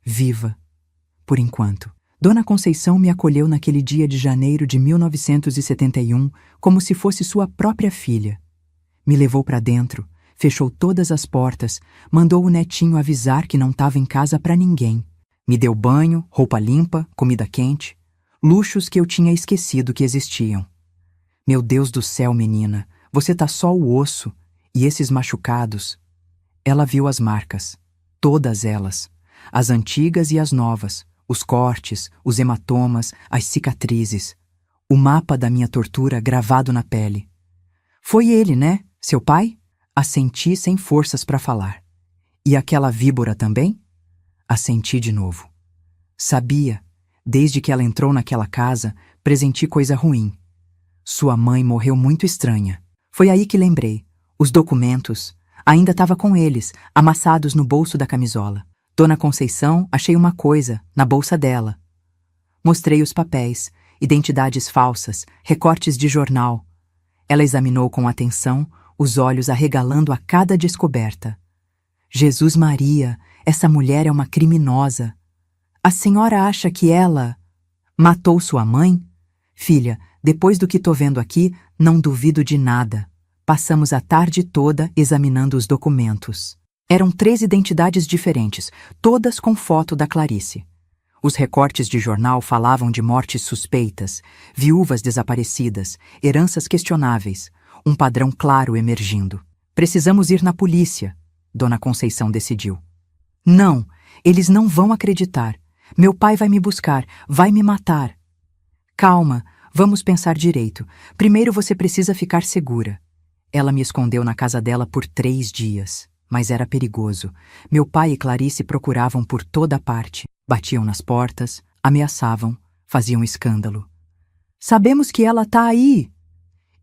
viva, por enquanto. Dona Conceição me acolheu naquele dia de janeiro de 1971 como se fosse sua própria filha. Me levou para dentro, fechou todas as portas, mandou o netinho avisar que não estava em casa para ninguém. Me deu banho, roupa limpa, comida quente, luxos que eu tinha esquecido que existiam. Meu Deus do céu, menina, você tá só o osso, e esses machucados. Ela viu as marcas, todas elas, as antigas e as novas, os cortes, os hematomas, as cicatrizes, o mapa da minha tortura gravado na pele. Foi ele, né, seu pai? Assenti sem forças para falar. E aquela víbora também? Assenti de novo. Sabia, desde que ela entrou naquela casa, pressenti coisa ruim. Sua mãe morreu muito estranha. Foi aí que lembrei. Os documentos. Ainda estava com eles, amassados no bolso da camisola. Dona Conceição, achei uma coisa, na bolsa dela. Mostrei os papéis, identidades falsas, recortes de jornal. Ela examinou com atenção, os olhos arregalando a cada descoberta. Jesus Maria, essa mulher é uma criminosa. A senhora acha que ela matou sua mãe? Filha, depois do que tô vendo aqui, não duvido de nada. Passamos a tarde toda examinando os documentos. Eram 3 identidades diferentes, todas com foto da Clarice. Os recortes de jornal falavam de mortes suspeitas, viúvas desaparecidas, heranças questionáveis, um padrão claro emergindo. Precisamos ir na polícia, Dona Conceição decidiu. Não, eles não vão acreditar. Meu pai vai me buscar, vai me matar. Calma, vamos pensar direito. Primeiro você precisa ficar segura. Ela me escondeu na casa dela por 3 dias. Mas era perigoso. Meu pai e Clarice procuravam por toda parte. Batiam nas portas, ameaçavam, faziam escândalo. Sabemos que ela tá aí.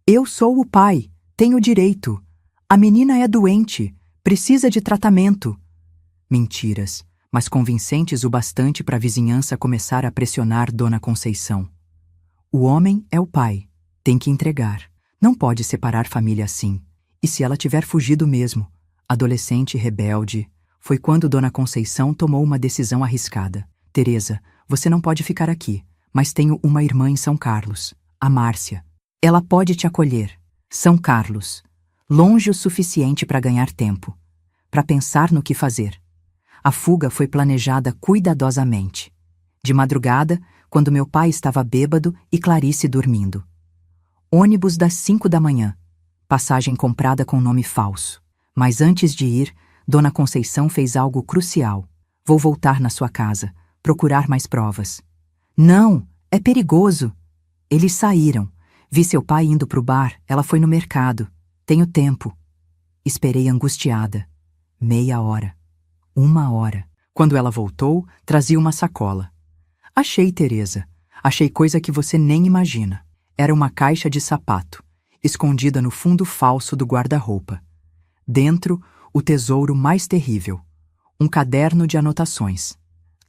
Eu sou o pai, tenho direito. A menina é doente, precisa de tratamento. Mentiras, mas convincentes o bastante para a vizinhança começar a pressionar Dona Conceição. O homem é o pai, tem que entregar. Não pode separar família assim. E se ela tiver fugido mesmo? Adolescente rebelde, foi quando Dona Conceição tomou uma decisão arriscada. Teresa, você não pode ficar aqui, mas tenho uma irmã em São Carlos, a Márcia. Ela pode te acolher. São Carlos, longe o suficiente para ganhar tempo, para pensar no que fazer. A fuga foi planejada cuidadosamente. De madrugada, quando meu pai estava bêbado e Clarice dormindo. Ônibus das 5 da manhã, passagem comprada com nome falso. Mas antes de ir, Dona Conceição fez algo crucial. Vou voltar na sua casa, procurar mais provas. Não, é perigoso. Eles saíram. Vi seu pai indo pro bar, ela foi no mercado. Tenho tempo. Esperei angustiada. Meia hora. 1 hora. Quando ela voltou, trazia uma sacola. Achei, Teresa. Achei coisa que você nem imagina. Era uma caixa de sapato, escondida no fundo falso do guarda-roupa. Dentro, o tesouro mais terrível. Um caderno de anotações.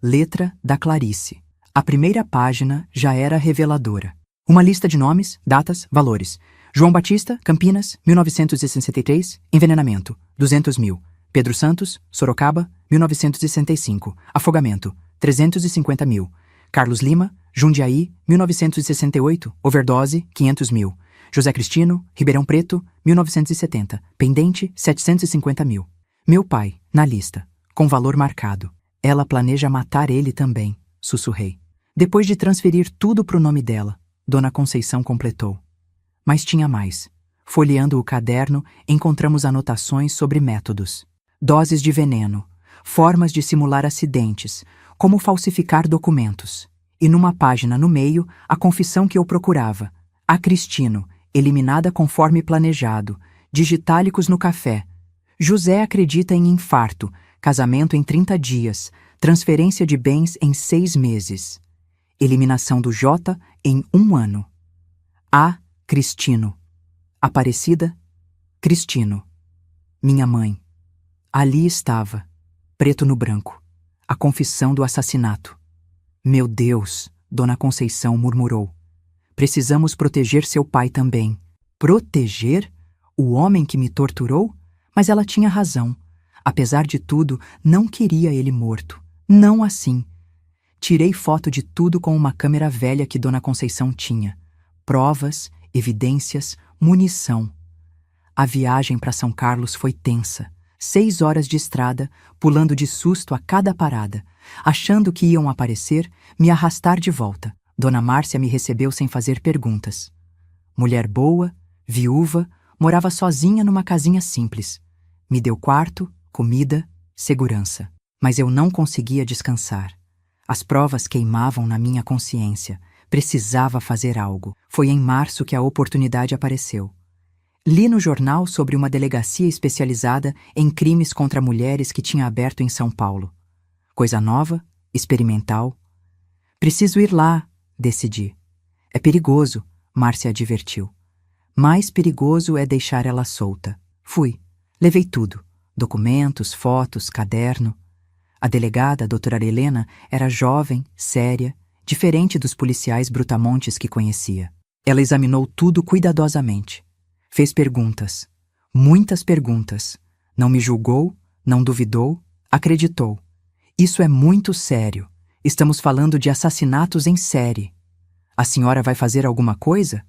Letra da Clarice. A primeira página já era reveladora. Uma lista de nomes, datas, valores. João Batista, Campinas, 1963, envenenamento, 200 mil. Pedro Santos, Sorocaba, 1965, afogamento, 350 mil. Carlos Lima, Jundiaí, 1968, overdose, 500 mil. José Cristino, Ribeirão Preto, 1970, pendente, 750 mil. Meu pai, na lista, com valor marcado. Ela planeja matar ele também, sussurrei. Depois de transferir tudo pro nome dela, Dona Conceição completou. Mas tinha mais. Folheando o caderno, encontramos anotações sobre métodos. Doses de veneno, formas de simular acidentes, como falsificar documentos. E numa página no meio, a confissão que eu procurava. A Cristino, eliminada conforme planejado. Digitálicos no café. José acredita em infarto, casamento em 30 dias, transferência de bens em 6 meses. Eliminação do J em 1 ano. A. Cristino. Aparecida, Cristino. Minha mãe. Ali estava, preto no branco, a confissão do assassinato. Meu Deus, Dona Conceição murmurou. Precisamos proteger seu pai também. Proteger? O homem que me torturou? Mas ela tinha razão. Apesar de tudo, não queria ele morto. Não assim. Tirei foto de tudo com uma câmera velha que Dona Conceição tinha. Provas, evidências, munição. A viagem para São Carlos foi tensa. 6 horas de estrada, pulando de susto a cada parada, achando que iam aparecer, me arrastar de volta. Dona Márcia me recebeu sem fazer perguntas. Mulher boa, viúva, morava sozinha numa casinha simples. Me deu quarto, comida, segurança. Mas eu não conseguia descansar. As provas queimavam na minha consciência. Precisava fazer algo. Foi em março que a oportunidade apareceu. Li no jornal sobre uma delegacia especializada em crimes contra mulheres que tinha aberto em São Paulo. Coisa nova, experimental. Preciso ir lá, decidi. É perigoso, Márcia advertiu. Mais perigoso é deixar ela solta. Fui. Levei tudo. Documentos, fotos, caderno. A delegada, a doutora Helena, era jovem, séria, diferente dos policiais brutamontes que conhecia. Ela examinou tudo cuidadosamente. Fez perguntas. Muitas perguntas. Não me julgou, não duvidou, acreditou. Isso é muito sério. Estamos falando de assassinatos em série. A senhora vai fazer alguma coisa?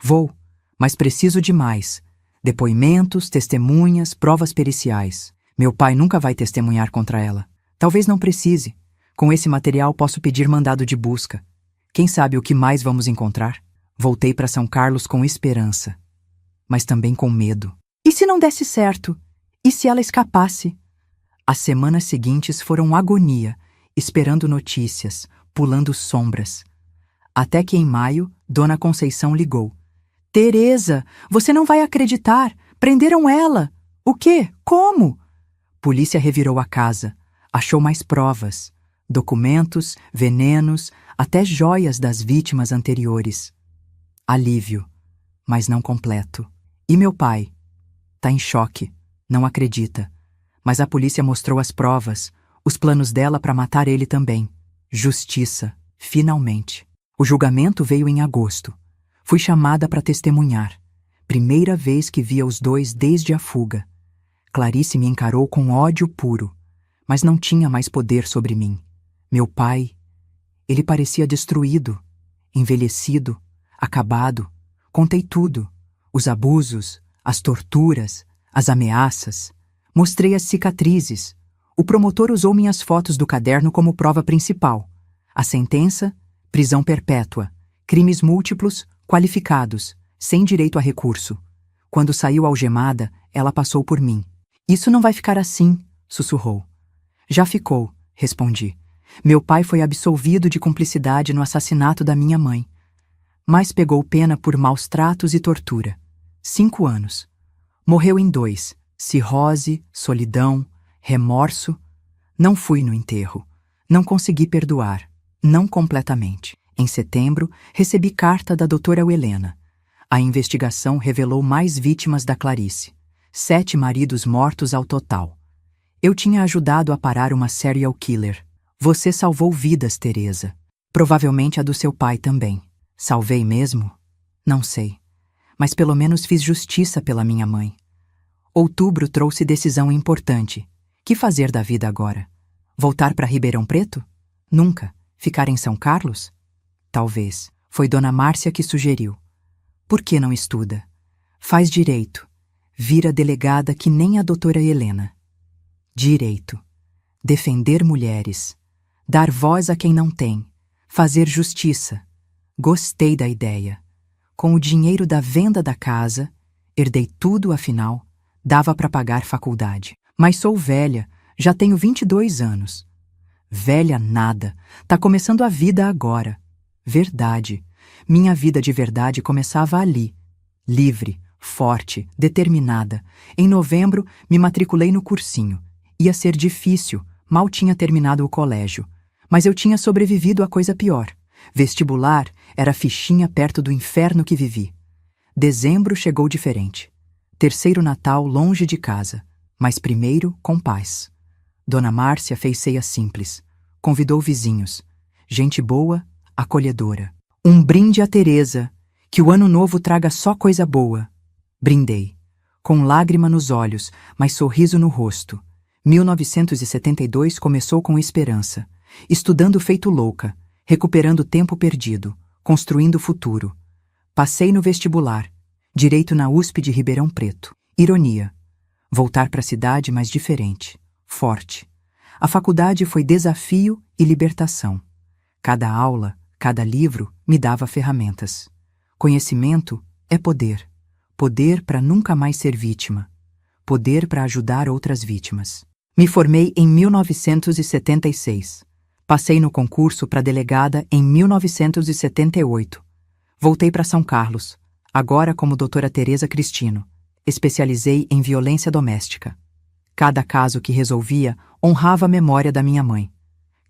Vou, mas preciso de mais. Depoimentos, testemunhas, provas periciais. Meu pai nunca vai testemunhar contra ela. Talvez não precise. Com esse material posso pedir mandado de busca. Quem sabe o que mais vamos encontrar? Voltei para São Carlos com esperança, mas também com medo. E se não desse certo? E se ela escapasse? As semanas seguintes foram agonia, esperando notícias, pulando sombras. Até que em maio, Dona Conceição ligou. Teresa, você não vai acreditar. Prenderam ela. O quê? Como? Polícia revirou a casa. Achou mais provas. Documentos, venenos, até joias das vítimas anteriores. Alívio, mas não completo. E meu pai? Tá em choque, não acredita. Mas a polícia mostrou as provas, os planos dela para matar ele também. Justiça, finalmente. O julgamento veio em agosto. Fui chamada para testemunhar. Primeira vez que via os dois desde a fuga. Clarice me encarou com ódio puro, mas não tinha mais poder sobre mim. Meu pai, ele parecia destruído, envelhecido, acabado. Contei tudo. Os abusos, as torturas, as ameaças. Mostrei as cicatrizes. O promotor usou minhas fotos do caderno como prova principal. A sentença? Prisão perpétua. Crimes múltiplos, qualificados, sem direito a recurso. Quando saiu algemada, ela passou por mim. Isso não vai ficar assim, sussurrou. Já ficou, respondi. Meu pai foi absolvido de cumplicidade no assassinato da minha mãe. Mas pegou pena por maus tratos e tortura. 5 anos. Morreu em 2: cirrose, solidão, remorso. Não fui no enterro. Não consegui perdoar. Não completamente. Em setembro, recebi carta da doutora Helena. A investigação revelou mais vítimas da Clarice. 7 maridos mortos ao total. Eu tinha ajudado a parar uma serial killer. Você salvou vidas, Teresa. Provavelmente a do seu pai também. Salvei mesmo? Não sei. Mas pelo menos fiz justiça pela minha mãe. Outubro trouxe decisão importante. Que fazer da vida agora? Voltar para Ribeirão Preto? Nunca. Ficar em São Carlos? Talvez. Foi Dona Márcia que sugeriu. Por que não estuda? Faz direito. Vira delegada que nem a doutora Helena. Direito. Defender mulheres. Dar voz a quem não tem. Fazer justiça. Gostei da ideia. Com o dinheiro da venda da casa, herdei tudo, afinal, dava para pagar faculdade. Mas sou velha, já tenho 22 anos. Velha nada, tá começando a vida agora. Verdade. Minha vida de verdade começava ali. Livre, forte, determinada. Em novembro, me matriculei no cursinho. Ia ser difícil, mal tinha terminado o colégio. Mas eu tinha sobrevivido a coisa pior. Vestibular era fichinha perto do inferno que vivi. Dezembro chegou diferente. Terceiro Natal longe de casa, mas primeiro com paz. Dona Márcia fez ceia simples. Convidou vizinhos. Gente boa, acolhedora. Um brinde a Teresa, que o ano novo traga só coisa boa. Brindei, com lágrima nos olhos, mas sorriso no rosto. 1972 começou com esperança, estudando feito louca, recuperando tempo perdido, construindo futuro. Passei no vestibular, direito na USP de Ribeirão Preto. Ironia. Voltar para a cidade, mas diferente, forte. A faculdade foi desafio e libertação. Cada aula, cada livro me dava ferramentas. Conhecimento é poder. Poder para nunca mais ser vítima. Poder para ajudar outras vítimas. Me formei em 1976. Passei no concurso para delegada em 1978. Voltei para São Carlos, agora como doutora Teresa Cristino. Especializei em violência doméstica. Cada caso que resolvia honrava a memória da minha mãe.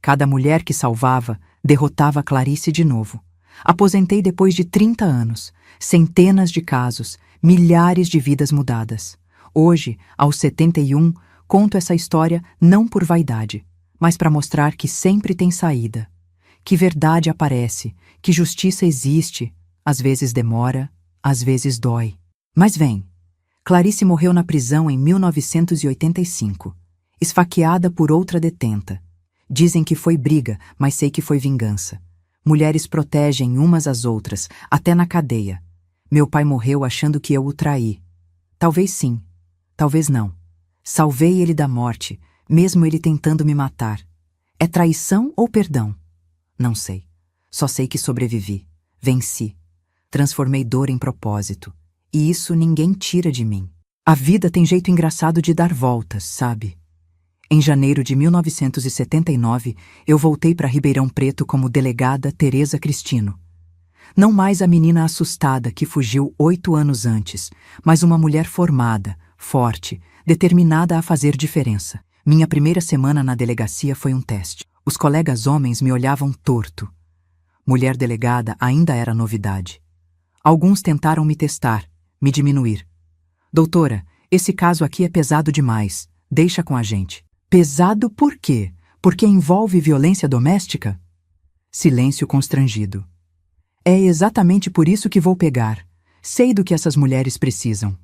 Cada mulher que salvava derrotava Clarice de novo. Aposentei depois de 30 anos, centenas de casos, milhares de vidas mudadas. Hoje, aos 71, conto essa história não por vaidade, mas para mostrar que sempre tem saída, que verdade aparece, que justiça existe, às vezes demora, às vezes dói. Mas vem, Clarice morreu na prisão em 1985, esfaqueada por outra detenta. Dizem que foi briga, mas sei que foi vingança. Mulheres protegem umas às outras, até na cadeia. Meu pai morreu achando que eu o traí. Talvez sim, talvez não. Salvei ele da morte, mesmo ele tentando me matar. É traição ou perdão? Não sei. Só sei que sobrevivi. Venci. Transformei dor em propósito. E isso ninguém tira de mim. A vida tem jeito engraçado de dar voltas, sabe? Em janeiro de 1979, eu voltei para Ribeirão Preto como delegada Teresa Cristino. Não mais a menina assustada que fugiu 8 anos antes, mas uma mulher formada, forte, determinada a fazer diferença. Minha primeira semana na delegacia foi um teste. Os colegas homens me olhavam torto. Mulher delegada ainda era novidade. Alguns tentaram me testar, me diminuir. Doutora, esse caso aqui é pesado demais. Deixa com a gente. Pesado por quê? Porque envolve violência doméstica? Silêncio constrangido. É exatamente por isso que vou pegar. Sei do que essas mulheres precisam.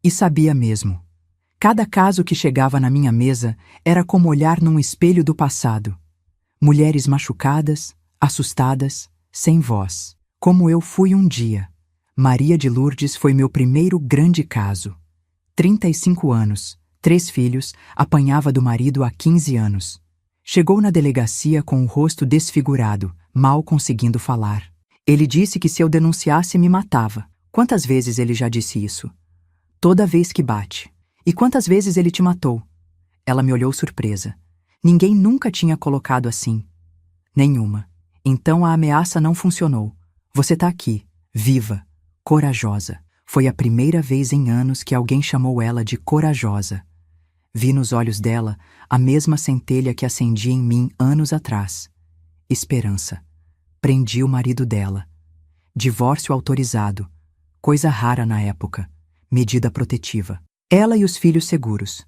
E sabia mesmo. Cada caso que chegava na minha mesa era como olhar num espelho do passado. Mulheres machucadas, assustadas, sem voz. Como eu fui um dia. Maria de Lourdes foi meu primeiro grande caso. 35 anos, 3 filhos, apanhava do marido há 15 anos. Chegou na delegacia com o rosto desfigurado, mal conseguindo falar. Ele disse que se eu denunciasse me matava. Quantas vezes ele já disse isso? Toda vez que bate. E quantas vezes ele te matou? Ela me olhou surpresa. Ninguém nunca tinha colocado assim. Nenhuma. Então a ameaça não funcionou. Você tá aqui, viva, corajosa. Foi a primeira vez em anos que alguém chamou ela de corajosa. Vi nos olhos dela a mesma centelha que acendia em mim anos atrás. Esperança. Prendi o marido dela. Divórcio autorizado. Coisa rara na época. Medida protetiva. Ela e os filhos seguros.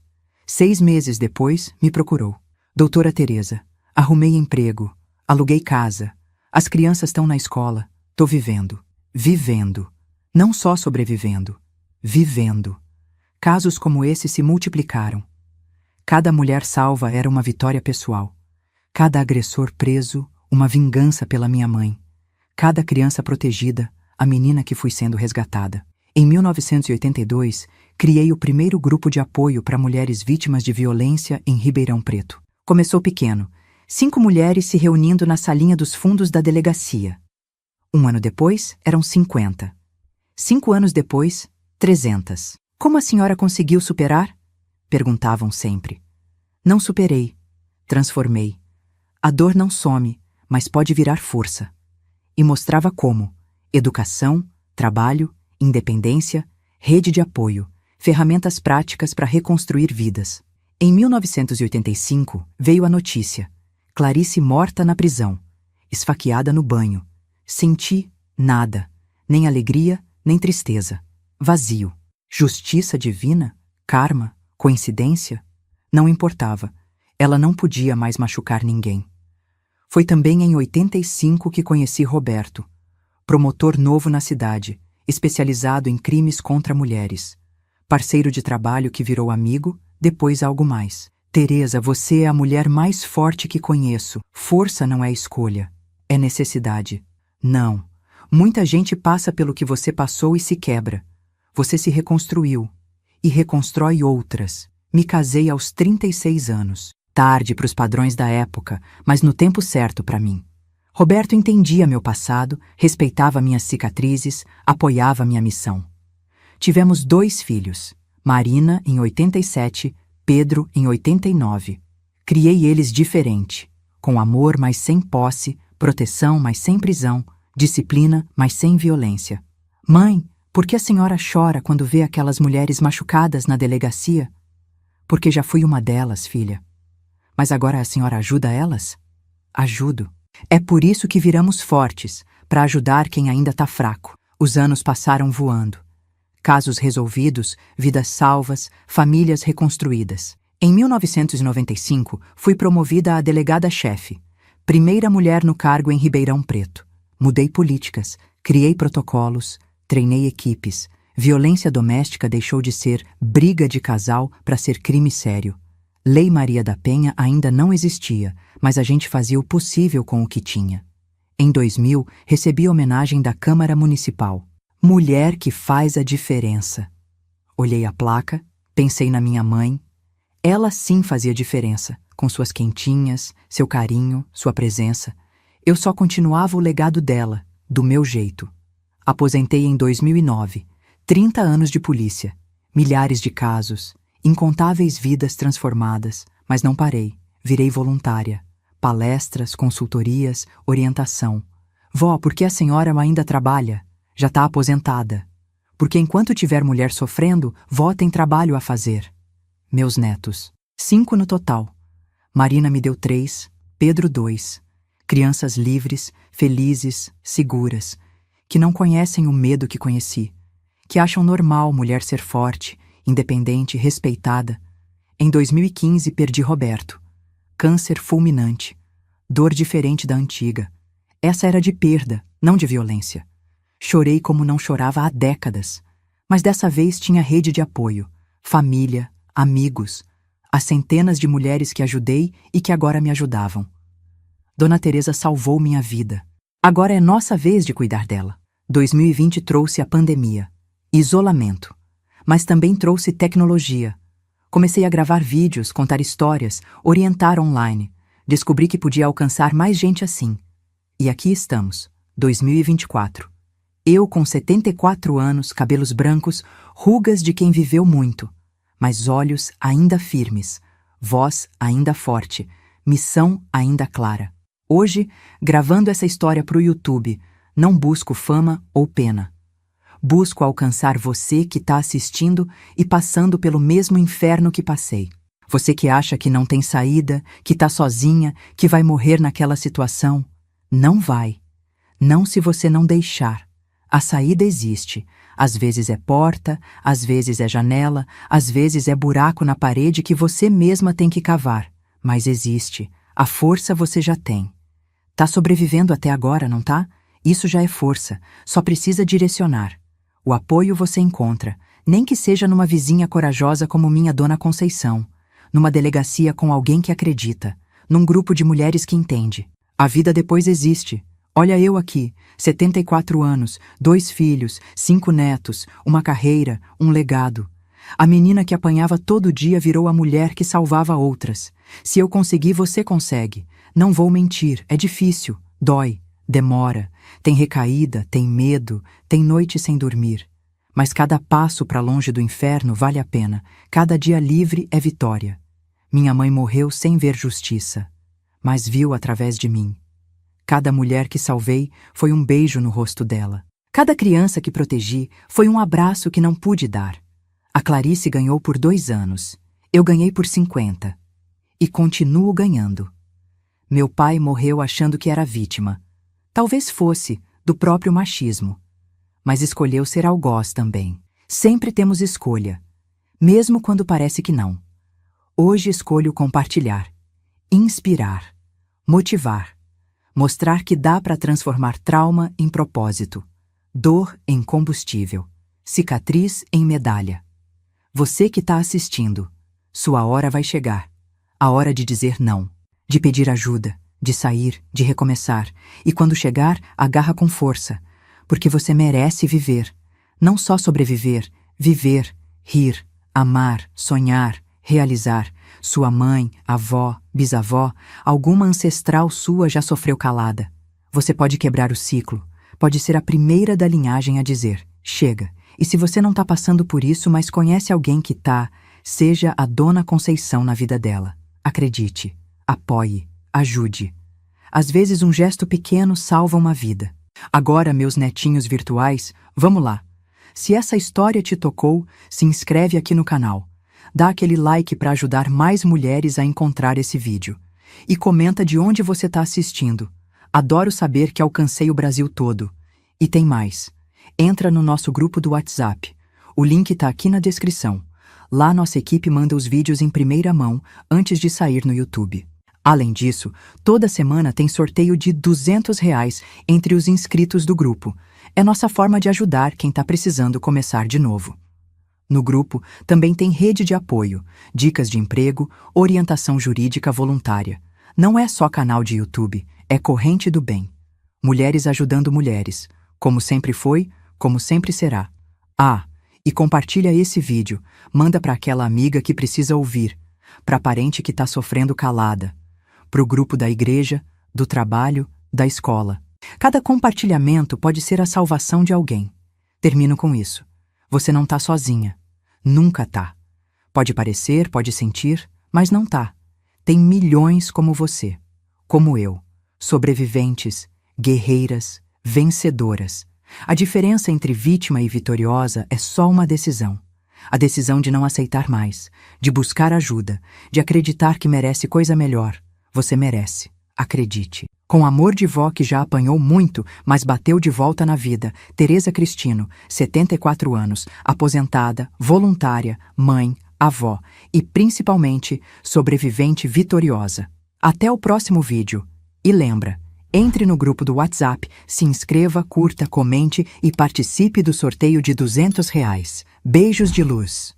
6 meses depois, me procurou. Doutora Teresa, arrumei emprego, aluguei casa, as crianças estão na escola, tô vivendo. Vivendo. Não só sobrevivendo. Vivendo. Casos como esse se multiplicaram. Cada mulher salva era uma vitória pessoal. Cada agressor preso, uma vingança pela minha mãe. Cada criança protegida, a menina que fui sendo resgatada. Em 1982, criei o primeiro grupo de apoio para mulheres vítimas de violência em Ribeirão Preto. Começou pequeno, 5 mulheres se reunindo na salinha dos fundos da delegacia. 1 ano depois, eram 50. 5 anos depois, 300. Como a senhora conseguiu superar? Perguntavam sempre. Não superei. Transformei. A dor não some, mas pode virar força. E mostrava como: educação, trabalho, independência, rede de apoio, ferramentas práticas para reconstruir vidas. Em 1985, veio a notícia. Clarice morta na prisão, esfaqueada no banho. Senti nada, nem alegria, nem tristeza. Vazio. Justiça divina? Karma? Coincidência? Não importava. Ela não podia mais machucar ninguém. Foi também em 85 que conheci Roberto, promotor novo na cidade, especializado em crimes contra mulheres. Parceiro de trabalho que virou amigo, depois algo mais. Teresa, você é a mulher mais forte que conheço. Força não é escolha, é necessidade. Não. Muita gente passa pelo que você passou e se quebra. Você se reconstruiu. E reconstrói outras. Me casei aos 36 anos. Tarde para os padrões da época, mas no tempo certo para mim. Roberto entendia meu passado, respeitava minhas cicatrizes, apoiava minha missão. Tivemos 2 filhos, Marina em 87, Pedro em 89. Criei eles diferente, com amor, mas sem posse, proteção, mas sem prisão, disciplina, mas sem violência. Mãe, por que a senhora chora quando vê aquelas mulheres machucadas na delegacia? Porque já fui uma delas, filha. Mas agora a senhora ajuda elas? Ajudo. É por isso que viramos fortes, para ajudar quem ainda está fraco. Os anos passaram voando. Casos resolvidos, vidas salvas, famílias reconstruídas. Em 1995, fui promovida a delegada-chefe. Primeira mulher no cargo em Ribeirão Preto. Mudei políticas, criei protocolos, treinei equipes. Violência doméstica deixou de ser briga de casal para ser crime sério. Lei Maria da Penha ainda não existia, mas a gente fazia o possível com o que tinha. Em 2000, recebi homenagem da Câmara Municipal. Mulher que faz a diferença. Olhei a placa, pensei na minha mãe. Ela sim fazia diferença, com suas quentinhas, seu carinho, sua presença. Eu só continuava o legado dela, do meu jeito. Aposentei em 2009. 30 anos de polícia, milhares de casos, incontáveis vidas transformadas, mas não parei. Virei voluntária. Palestras, consultorias, orientação. Vó, por que a senhora ainda trabalha? Já está aposentada. Porque enquanto tiver mulher sofrendo, vó tem trabalho a fazer. Meus netos. 5 no total. Marina me deu 3, Pedro 2. Crianças livres, felizes, seguras, que não conhecem o medo que conheci, que acham normal mulher ser forte, independente, respeitada. Em 2015 perdi Roberto. Câncer fulminante. Dor diferente da antiga. Essa era de perda, não de violência. Chorei como não chorava há décadas. Mas dessa vez tinha rede de apoio, família, amigos, as centenas de mulheres que ajudei e que agora me ajudavam. Dona Teresa salvou minha vida. Agora é nossa vez de cuidar dela. 2020 trouxe a pandemia, isolamento, mas também trouxe tecnologia. Comecei a gravar vídeos, contar histórias, orientar online. Descobri que podia alcançar mais gente assim. E aqui estamos, 2024. Eu com 74 anos, cabelos brancos, rugas de quem viveu muito, mas olhos ainda firmes, voz ainda forte, missão ainda clara. Hoje, gravando essa história para o YouTube, não busco fama ou pena. Busco alcançar você que está assistindo e passando pelo mesmo inferno que passei. Você que acha que não tem saída, que está sozinha, que vai morrer naquela situação. Não vai. Não se você não deixar. A saída existe. Às vezes é porta, às vezes é janela, às vezes é buraco na parede que você mesma tem que cavar. Mas existe. A força você já tem. Tá sobrevivendo até agora, não tá? Isso já é força. Só precisa direcionar. O apoio você encontra, nem que seja numa vizinha corajosa como minha Dona Conceição, numa delegacia com alguém que acredita, num grupo de mulheres que entende. A vida depois existe. Olha eu aqui, 74 anos, 2 filhos, 5 netos, uma carreira, um legado. A menina que apanhava todo dia virou a mulher que salvava outras. Se eu conseguir, você consegue. Não vou mentir, é difícil, dói, demora, tem recaída, tem medo, tem noite sem dormir. Mas cada passo para longe do inferno vale a pena, cada dia livre é vitória. Minha mãe morreu sem ver justiça, mas viu através de mim. Cada mulher que salvei foi um beijo no rosto dela. Cada criança que protegi foi um abraço que não pude dar. A Clarice ganhou por 2 anos. Eu ganhei por 50. E continuo ganhando. Meu pai morreu achando que era vítima. Talvez fosse, do próprio machismo. Mas escolheu ser algoz também. Sempre temos escolha, mesmo quando parece que não. Hoje escolho compartilhar, inspirar, motivar. Mostrar que dá para transformar trauma em propósito, dor em combustível, cicatriz em medalha. Você que está assistindo, sua hora vai chegar. A hora de dizer não, de pedir ajuda, de sair, de recomeçar. E quando chegar, agarra com força, porque você merece viver. Não só sobreviver, viver, rir, amar, sonhar, realizar. Sua mãe, avó, bisavó, alguma ancestral sua já sofreu calada. Você pode quebrar o ciclo, pode ser a primeira da linhagem a dizer, chega. E se você não está passando por isso, mas conhece alguém que tá, seja a Dona Conceição na vida dela. Acredite, apoie, ajude. Às vezes um gesto pequeno salva uma vida. Agora, meus netinhos virtuais, vamos lá. Se essa história te tocou, se inscreve aqui no canal. Dá aquele like para ajudar mais mulheres a encontrar esse vídeo. E comenta de onde você está assistindo. Adoro saber que alcancei o Brasil todo. E tem mais. Entra no nosso grupo do WhatsApp. O link está aqui na descrição. Lá nossa equipe manda os vídeos em primeira mão antes de sair no YouTube. Além disso, toda semana tem sorteio de R$ 200 entre os inscritos do grupo. É nossa forma de ajudar quem está precisando começar de novo. No grupo também tem rede de apoio, dicas de emprego, orientação jurídica voluntária. Não é só canal de YouTube, é corrente do bem. Mulheres ajudando mulheres, como sempre foi, como sempre será. Ah, e compartilha esse vídeo, manda para aquela amiga que precisa ouvir, para parente que está sofrendo calada, para o grupo da igreja, do trabalho, da escola. Cada compartilhamento pode ser a salvação de alguém. Termino com isso. Você não está sozinha. Nunca tá. Pode parecer, pode sentir, mas não tá. Tem milhões como você, como eu, sobreviventes, guerreiras, vencedoras. A diferença entre vítima e vitoriosa é só uma decisão. A decisão de não aceitar mais, de buscar ajuda, de acreditar que merece coisa melhor. Você merece. Acredite. Com amor de vó que já apanhou muito, mas bateu de volta na vida, Tereza Cristino, 74 anos, aposentada, voluntária, mãe, avó e, principalmente, sobrevivente vitoriosa. Até o próximo vídeo. E lembra, entre no grupo do WhatsApp, se inscreva, curta, comente e participe do sorteio de R$ 200. Beijos de luz.